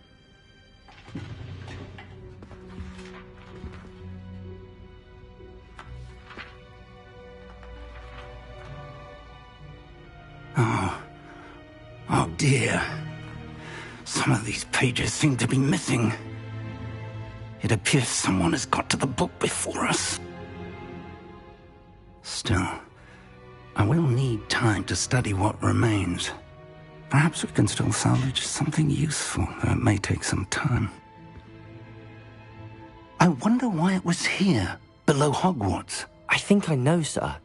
Speaker 21: Oh dear. Some of these pages seem to be missing. It appears someone has got to the book before us. Still, I will need time to study what remains. Perhaps we can still salvage something useful, though it may take some time. I wonder why it was here, below Hogwarts.
Speaker 3: I think I know, sir.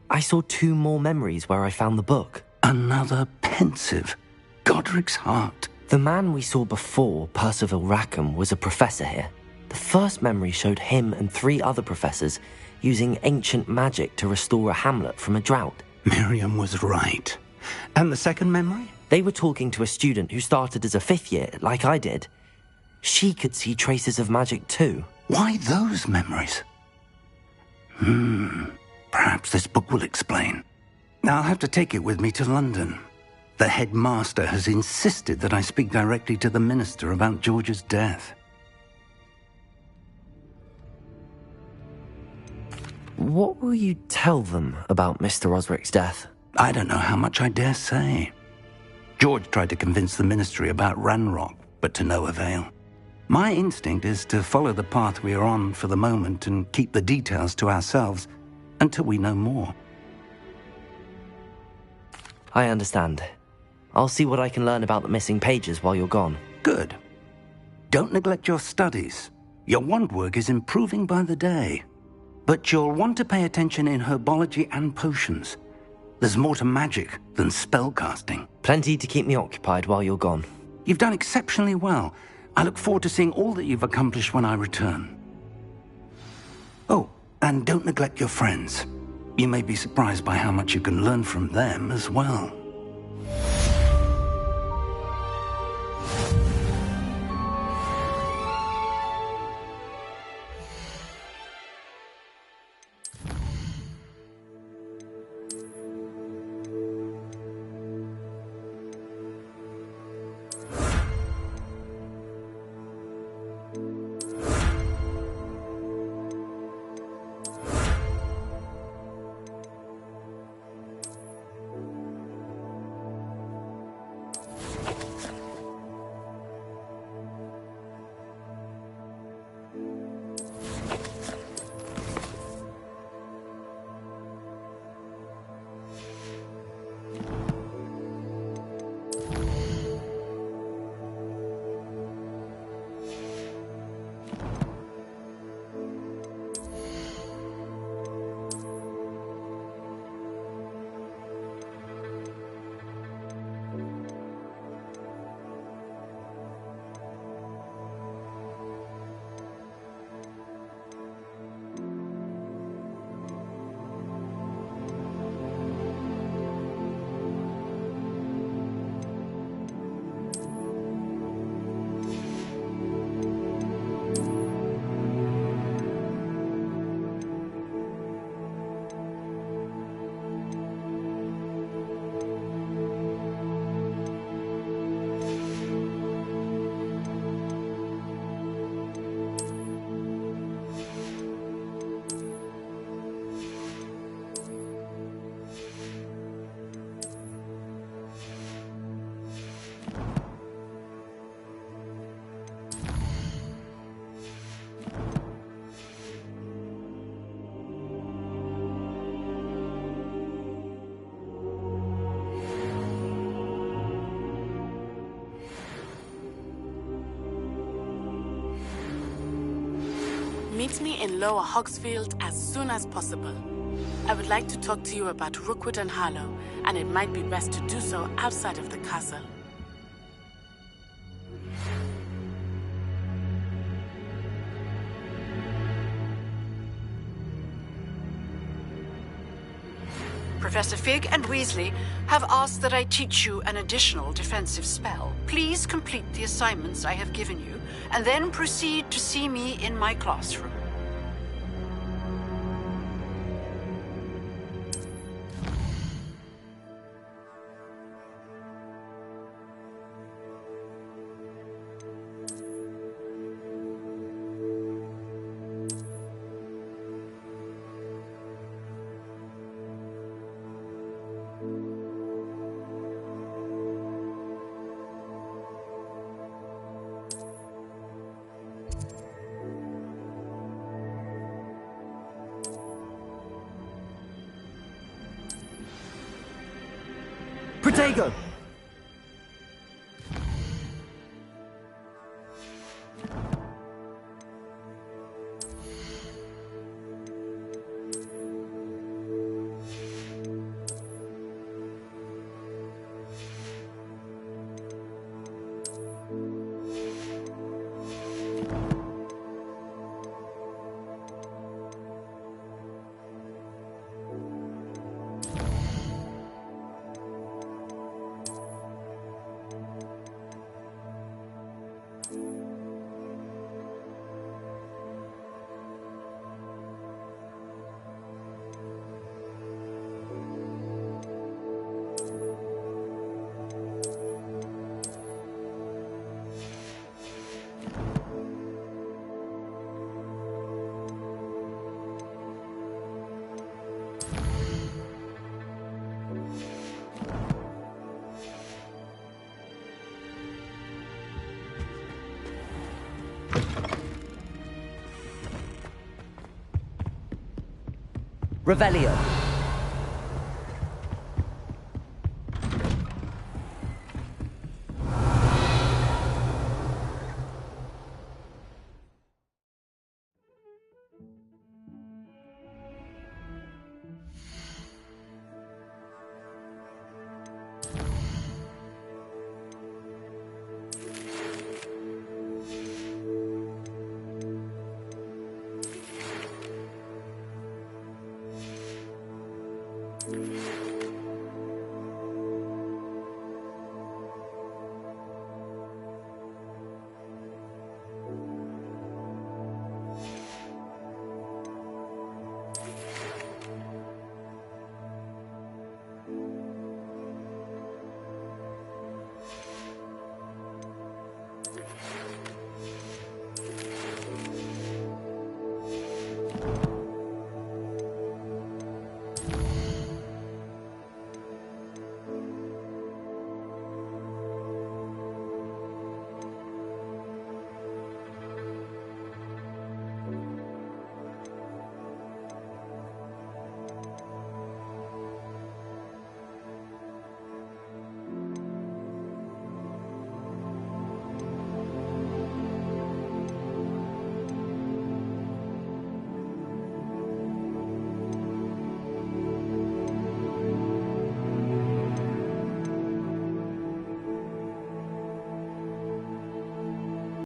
Speaker 3: I saw 2 more memories where I found the book.
Speaker 21: Another pensive. Godric's heart.
Speaker 3: The man we saw before, Percival Rackham, was a professor here. The first memory showed him and 3 other professors using ancient magic to restore a hamlet from a drought.
Speaker 21: Miriam was right. And the second memory?
Speaker 3: They were talking to a student who started as a 5th year, like I did. She could see traces of magic too.
Speaker 21: Why those memories? Perhaps this book will explain. I'll have to take it with me to London. The headmaster has insisted that I speak directly to the minister about George's death.
Speaker 3: What will you tell them about Mr. Osric's death?
Speaker 21: I don't know how much I dare say. George tried to convince the ministry about Ranrock, but to no avail. My instinct is to follow the path we are on for the moment and keep the details to ourselves until we know more.
Speaker 3: I understand. I'll see what I can learn about the missing pages while you're gone.
Speaker 21: Good. Don't neglect your studies. Your wand work is improving by the day. But you'll want to pay attention in herbology and potions. There's more to magic than spellcasting.
Speaker 3: Plenty to keep me occupied while you're gone.
Speaker 21: You've done exceptionally well. I look forward to seeing all that you've accomplished when I return. Oh, and don't neglect your friends. You may be surprised by how much you can learn from them as well.
Speaker 6: Meet me in Lower Hogsfield as soon as possible. I would like to talk to you about Rookwood and Harlow, and it might be best to do so outside of the castle.
Speaker 2: Professor Fig and Weasley have asked that I teach you an additional defensive spell. Please complete the assignments I have given you, and then proceed to see me in my classroom.
Speaker 3: Protego!
Speaker 16: Revelio.